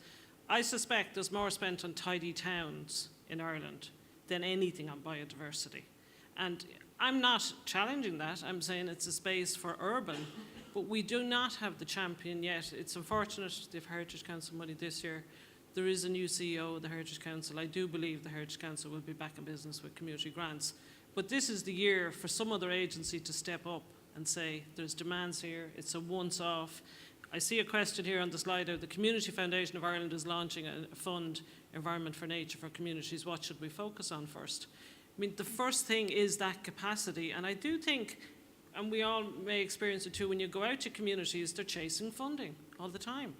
I suspect there's more spent on tidy towns in Ireland than anything on biodiversity. And I'm not challenging that. I'm saying it's a space for urban, but we do not have the champion yet. It's unfortunate the Heritage Council money this year. There is a new CEO of the Heritage Council. I do believe the Heritage Council will be back in business with community grants. But this is the year for some other agency to step up and say, there's demands here, it's a once-off. I see a question here on the slide. The Community Foundation of Ireland is launching a fund, Environment for Nature for Communities. What should we focus on first? I mean, the first thing is that capacity. And I do think, and we all may experience it too, when you go out to communities, they're chasing funding all the time.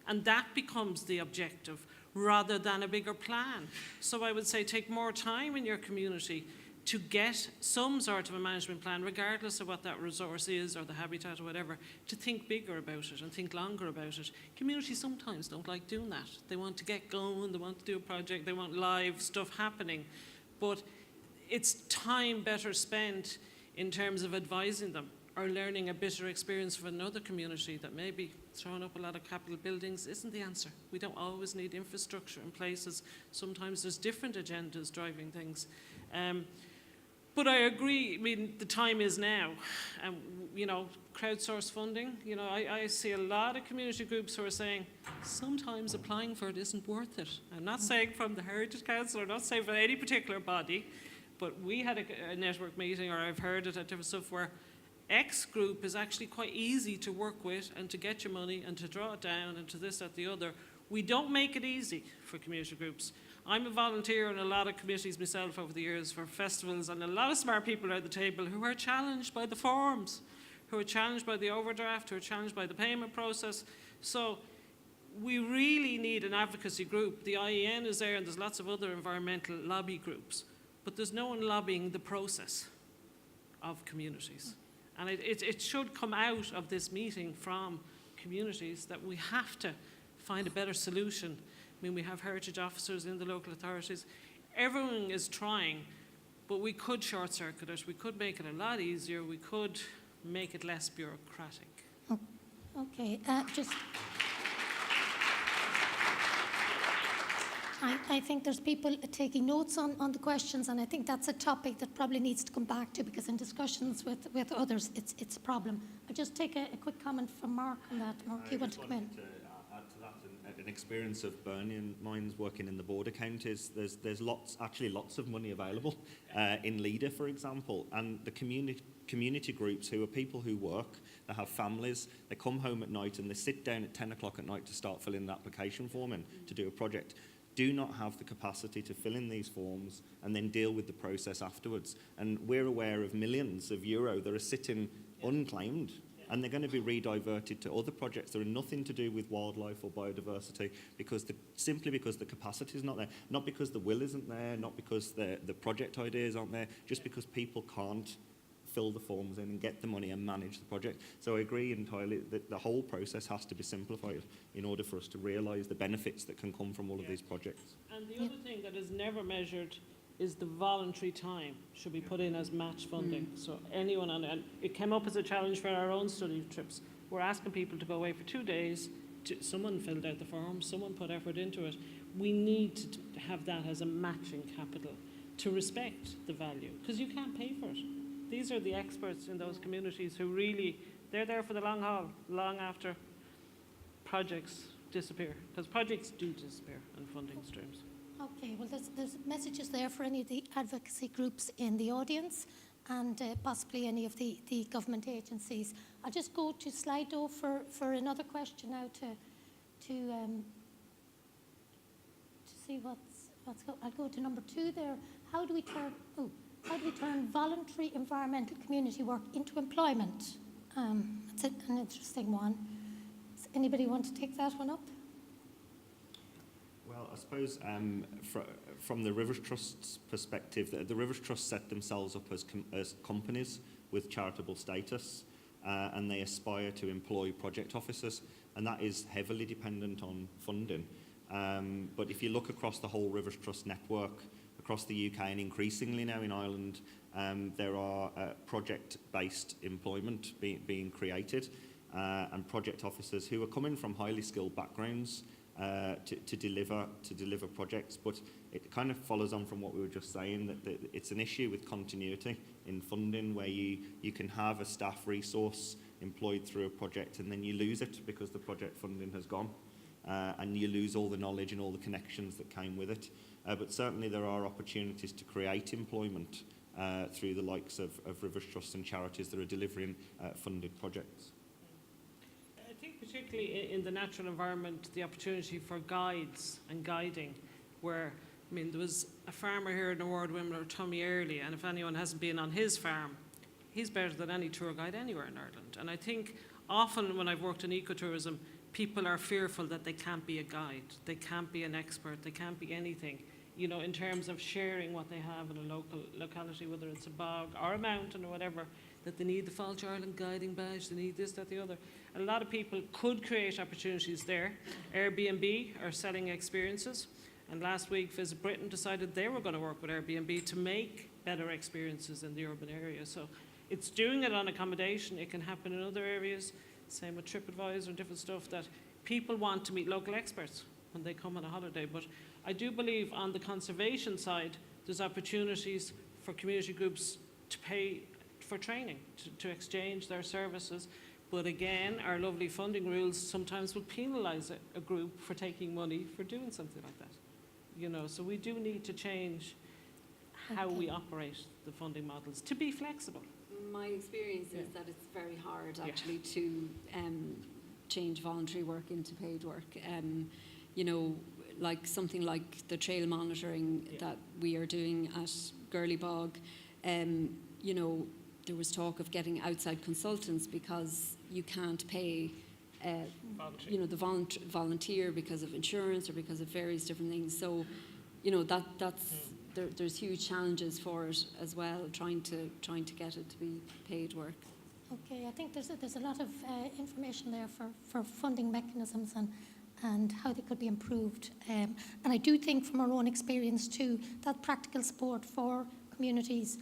And that becomes the objective rather than a bigger plan. So I would say take more time in your community to get some sort of a management plan, regardless of what that resource is or the habitat or whatever, to think bigger about it and think longer about it. Communities sometimes don't like doing that. They want to get going, they want to do a project, they want live stuff happening. But it's time better spent in terms of advising them or learning a bitter experience from another community, that maybe throwing up a lot of capital buildings isn't the answer. We don't always need infrastructure in places. Sometimes there's different agendas driving things. But I agree, I mean, the time is now. You know, crowdsource funding, you know, I see a lot of community groups who are saying, sometimes applying for it isn't worth it. I'm not saying from the Heritage Council, or not saying from any particular body, but we had a network meeting, or I've heard it at different stuff, where X group is actually quite easy to work with and to get your money and to draw it down and to this, that, the other. We don't make it easy for community groups. I'm a volunteer in a lot of committees myself over the years for festivals, and a lot of smart people at the table who are challenged by the forms, who are challenged by the overdraft, who are challenged by the payment process. So we really need an advocacy group. The IEN is there, and there's lots of other environmental lobby groups, but there's no one lobbying the process of communities. And it should come out of this meeting from communities that we have to find a better solution. I mean, we have heritage officers in the local authorities. Everyone is trying, but we could short circuit it. We could make it a lot easier. We could make it less bureaucratic. Okay, I think there's people taking notes on the questions, and I think that's a topic that probably needs to come back to, because in discussions with others, it's a problem. I'll just take a quick comment from Mark on that. Mark, you want to come in? To add to that, an experience of Bernie and mine's working in the border counties, there's lots of money available in Leader, for example, and the community groups, who are people who work, they have families, they come home at night and they sit down at 10 o'clock at night to start filling an application form in to do a project, do not have the capacity to fill in these forms and then deal with the process afterwards. And we're aware of millions of euro that are sitting unclaimed, and they're going to be rediverted to other projects that are nothing to do with wildlife or biodiversity, simply because the capacity is not there, not because the will isn't there, not because the project ideas aren't there, just because people can't fill the forms in and get the money and manage the project. So I agree entirely that the whole process has to be simplified in order for us to realise the benefits that can come from all of these projects. And the other thing that is never measured is the voluntary time should be put in as match funding. So anyone and it came up as a challenge for our own study trips. We're asking people to go away for 2 days. Someone filled out the form, someone put effort into it. We need to have that as a matching capital to respect the value, because you can't pay for it. These are the experts in those communities who really, they're there for the long haul, long after projects disappear, because projects do disappear in funding streams. Okay, well, there's messages there for any of the advocacy groups in the audience, and possibly any of the government agencies. I'll just go to Slido for another question now to see what's going. I'll go to number 2 there. How do we turn voluntary environmental community work into employment? That's an interesting one. Does anybody want to take that one up? Well, I suppose from the Rivers Trust's perspective, the Rivers Trust set themselves up as companies with charitable status, and they aspire to employ project officers, and that is heavily dependent on funding. But if you look across the whole Rivers Trust network, across the UK and increasingly now in Ireland, there are project-based employment being created, and project officers who are coming from highly skilled backgrounds to deliver projects. But it kind of follows on from what we were just saying, that it's an issue with continuity in funding, where you can have a staff resource employed through a project and then you lose it because the project funding has gone, and you lose all the knowledge and all the connections that came with it. But certainly there are opportunities to create employment through the likes of Rivers Trust and charities that are delivering funded projects. I think particularly in the natural environment, the opportunity for guides and guiding, where, I mean, there was a farmer here, an award winner, Tommy Early, and if anyone hasn't been on his farm, he's better than any tour guide anywhere in Ireland. And I think often when I've worked in ecotourism, people are fearful that they can't be a guide, they can't be an expert, they can't be anything, you know, in terms of sharing what they have in a locality, whether it's a bog or a mountain or whatever, that they need the Falch Ireland guiding badge, they need this, that, the other. A lot of people could create opportunities there. Airbnb are selling experiences, and last week Visit Britain decided they were going to work with Airbnb to make better experiences in the urban area. So it's doing it on accommodation. It can happen in other areas, same with TripAdvisor and different stuff, that people want to meet local experts when they come on a holiday. But I do believe on the conservation side, there's opportunities for community groups to pay for training, to exchange their services. But again, our lovely funding rules sometimes will penalise a group for taking money for doing something like that. You know, so we do need to change how we operate the funding models to be flexible. My experience is that it's very hard actually to change voluntary work into paid work. You know, like something like the trail monitoring that we are doing at Gurley Bog, you know, there was talk of getting outside consultants because you can't pay you know, the volunteer because of insurance or because of various different things. So, you know, there's huge challenges for it as well, trying to get it to be paid work. Okay, I think there's a lot of information there for funding mechanisms and how they could be improved. And I do think from our own experience too, that practical support for communities,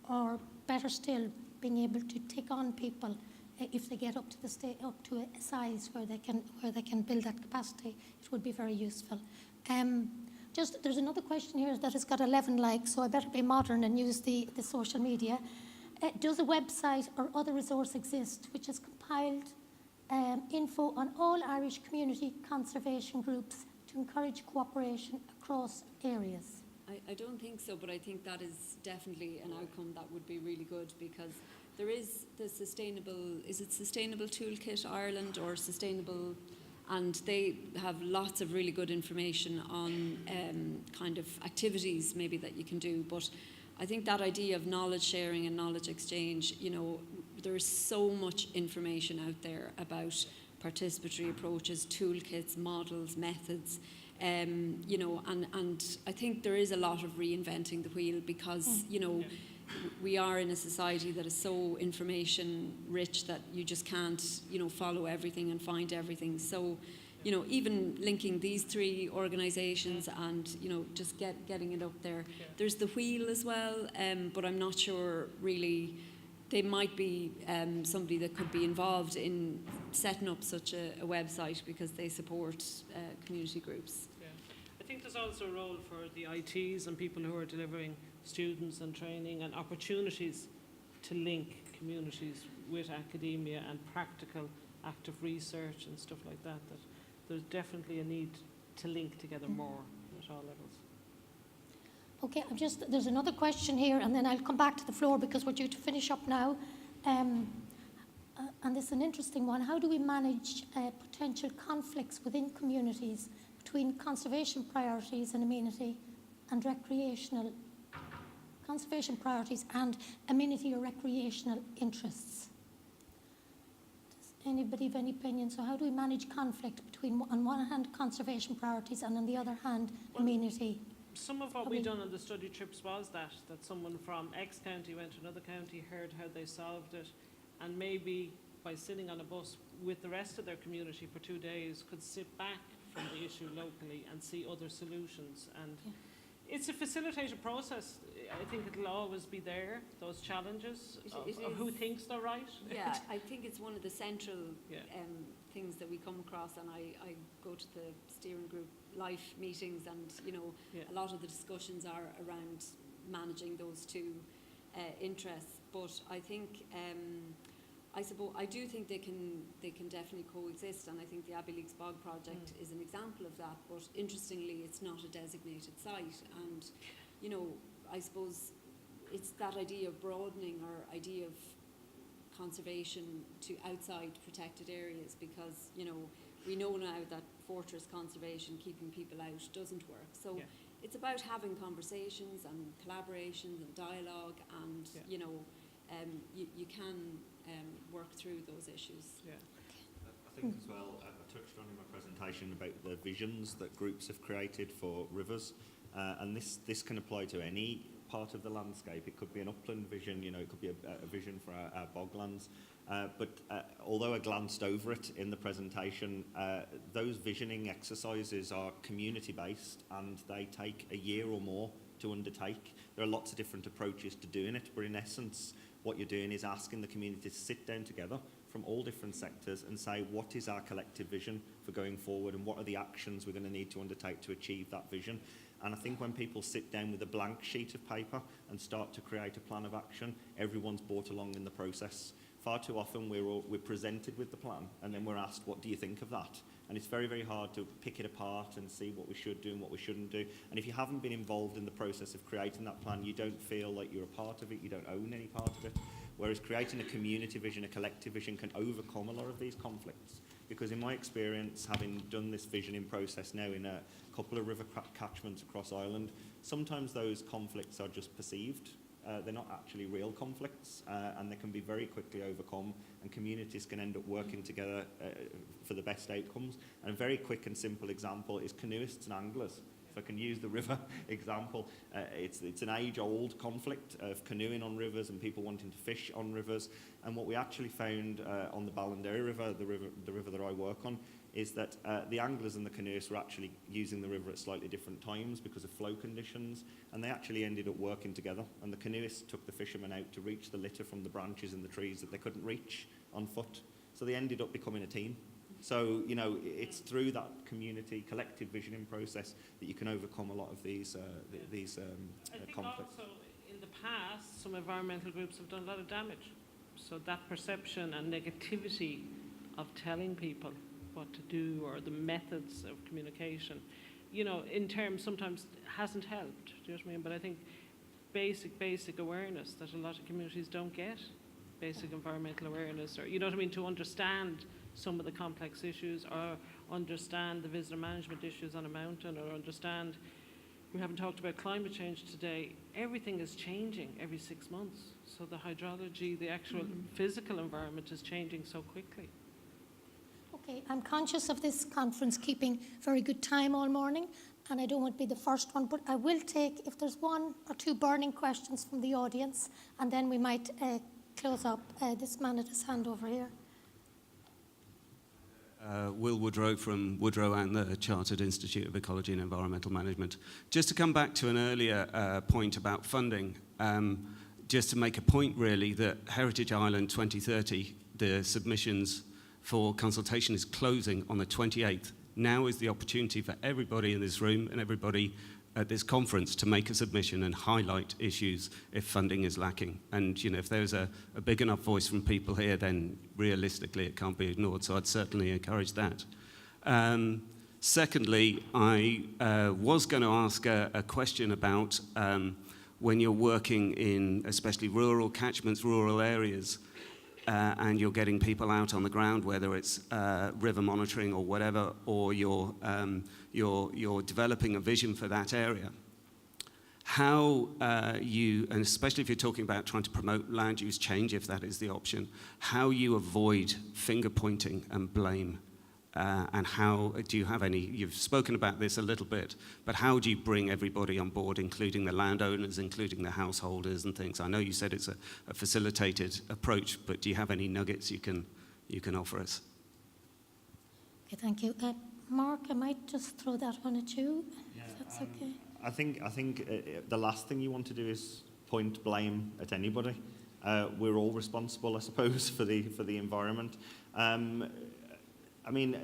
or better still, being able to take on people if they get up to a size where they can build that capacity, it would be very useful. There's another question here that has got 11 likes, so I better be modern and use the social media. Does a website or other resource exist which has compiled info on all Irish community conservation groups to encourage cooperation across areas? I don't think so, but I think that is definitely an outcome that would be really good, because there is the Sustainable Toolkit Ireland or Sustainable, and they have lots of really good information on kind of activities maybe that you can do. But I think that idea of knowledge sharing and knowledge exchange, you know, there's so much information out there about participatory approaches, toolkits, models, methods. You know, and I think there is a lot of reinventing the wheel, because, you know, we are in a society that is so information rich that you just can't, you know, follow everything and find everything. So, you know, even linking these three organisations and, you know, just getting it up there. There's the wheel as well, but I'm not sure really. They might be somebody that could be involved in setting up such a website, because they support community groups. Yeah. I think there's also a role for the ITs and people who are delivering students and training and opportunities to link communities with academia and practical active research and stuff like that, that there's definitely a need to link together more at all levels. Okay, there's another question here, and then I'll come back to the floor because we're due to finish up now. And this is an interesting one. How do we manage potential conflicts within communities between conservation priorities and amenity and amenity or recreational interests? Does anybody have any opinion? So how do we manage conflict between, on one hand, conservation priorities, and on the other hand, amenity? Some of what we've done on the study trips was that someone from X county went to another county, heard how they solved it, and maybe by sitting on a bus with the rest of their community for 2 days could sit back from the issue locally and see other solutions. And it's a facilitated process. I think it'll always be there, those challenges of who thinks they're right. Yeah, I think it's one of the central things that we come across, and I go to the steering group life meetings, and, you know, a lot of the discussions are around managing those two interests. But I think, I do think they can definitely coexist, and I think the Abbey Leaks Bog project is an example of that. But interestingly, it's not a designated site, and, you know, I suppose it's that idea of broadening our idea of conservation to outside protected areas, because, you know, we know now that fortress conservation, keeping people out, doesn't work. So it's about having conversations and collaborations and dialogue, and you know, you can work through those issues. Yeah. I think as well, I touched on in my presentation about the visions that groups have created for rivers, and this can apply to any part of the landscape. It could be an upland vision, you know, it could be a vision for our boglands. But although I glanced over it in the presentation, those visioning exercises are community-based, and they take a year or more to undertake. There are lots of different approaches to doing it, but in essence, what you're doing is asking the community to sit down together from all different sectors and say, what is our collective vision for going forward, and what are the actions we're going to need to undertake to achieve that vision. And I think when people sit down with a blank sheet of paper and start to create a plan of action, everyone's brought along in the process. Far too often we're presented with the plan and then we're asked, what do you think of that? And it's very, very hard to pick it apart and see what we should do and what we shouldn't do. And if you haven't been involved in the process of creating that plan, you don't feel like you're a part of it, you don't own any part of it. Whereas creating a community vision, a collective vision, can overcome a lot of these conflicts. Because in my experience, having done this visioning process now in a couple of river catchments across Ireland, sometimes those conflicts are just perceived. They're not actually real conflicts, and they can be very quickly overcome, and communities can end up working together for the best outcomes. And a very quick and simple example is canoeists and anglers. If I can use the river example, it's an age-old conflict of canoeing on rivers and people wanting to fish on rivers. And what we actually found on the Ballandare River, the river that I work on, is that the anglers and the canoeists were actually using the river at slightly different times because of flow conditions, and they actually ended up working together. And the canoeists took the fishermen out to reach the litter from the branches in the trees that they couldn't reach on foot. So they ended up becoming a team. So, you know, it's through that community, collective visioning process that you can overcome a lot of these I think conflicts. also in the past, some environmental groups have done a lot of damage. So that perception and negativity of telling people what to do or the methods of communication, you know, in terms sometimes hasn't helped. Do you know what I mean? But I think basic awareness that a lot of communities don't get, basic environmental awareness, or, you know what I mean, to understand some of the complex issues, or understand the visitor management issues on a mountain, or understand, we haven't talked about climate change today, everything is changing every 6 months. So the hydrology, the actual physical environment is changing so quickly. Okay, I'm conscious of this conference keeping very good time all morning, and I don't want to be the first one, but I will take, if there's one or two burning questions from the audience, and then we might close up. This man at his hand over here. Will Woodrow from Woodrow and the Chartered Institute of Ecology and Environmental Management. Just to come back to an earlier point about funding, just to make a point really that Heritage Island 2030, the submissions for consultation is closing on the 28th. Now is the opportunity for everybody in this room and everybody at this conference to make a submission and highlight issues if funding is lacking. And you know, if there's a big enough voice from people here, then realistically it can't be ignored. So I'd certainly encourage that. Secondly, I was going to ask a question about when you're working in especially rural catchments, rural areas, and you're getting people out on the ground, whether it's river monitoring or whatever, or you're developing a vision for that area. How you, and especially if you're talking about trying to promote land use change, if that is the option, how you avoid finger pointing and blame, and how do you have any, you've spoken about this a little bit, but how do you bring everybody on board, including the landowners, including the householders and things? I know you said it's a facilitated approach, but do you have any nuggets you can offer us? Okay, thank you. Mark, I might just throw that one at you, if that's okay. I think the last thing you want to do is point blame at anybody. We're all responsible, I suppose, for the environment. I mean,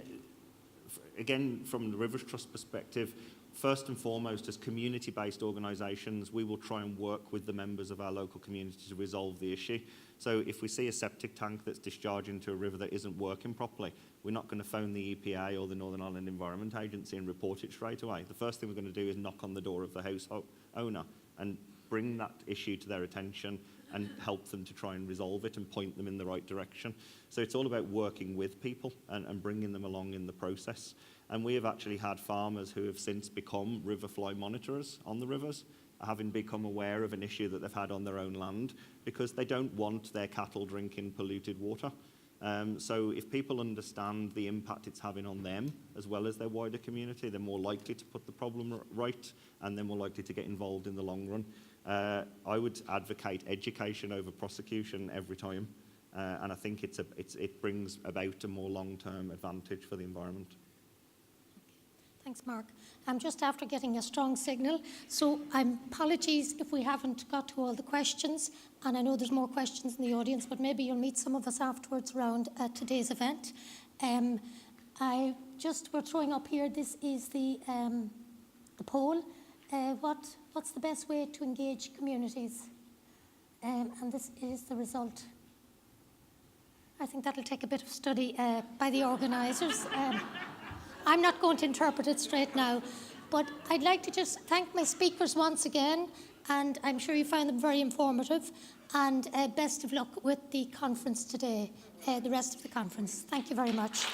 again, from the Rivers Trust perspective, first and foremost, as community-based organisations, we will try and work with the members of our local community to resolve the issue. So if we see a septic tank that's discharging into a river that isn't working properly, we're not going to phone the EPA or the Northern Ireland Environment Agency and report it straight away. The first thing we're going to do is knock on the door of the house owner and bring that issue to their attention and help them to try and resolve it and point them in the right direction. So it's all about working with people and bringing them along in the process. And we have actually had farmers who have since become river fly monitorers on the rivers, having become aware of an issue that they've had on their own land, because they don't want their cattle drinking polluted water. So if people understand the impact it's having on them, as well as their wider community, they're more likely to put the problem right, and they're more likely to get involved in the long run. I would advocate education over prosecution every time, and I think it brings about a more long-term advantage for the environment. Thank Thanks, Mark. I'm just after getting a strong signal, so apologies if we haven't got to all the questions, and I know there's more questions in the audience, but maybe you'll meet some of us afterwards around today's event. We're throwing up here, this is the poll. What's the best way to engage communities? And this is the result. I think that'll take a bit of study by the organisers. I'm not going to interpret it straight now, but I'd like to just thank my speakers once again, and I'm sure you found them very informative, and best of luck with the conference today, the rest of the conference. Thank you very much.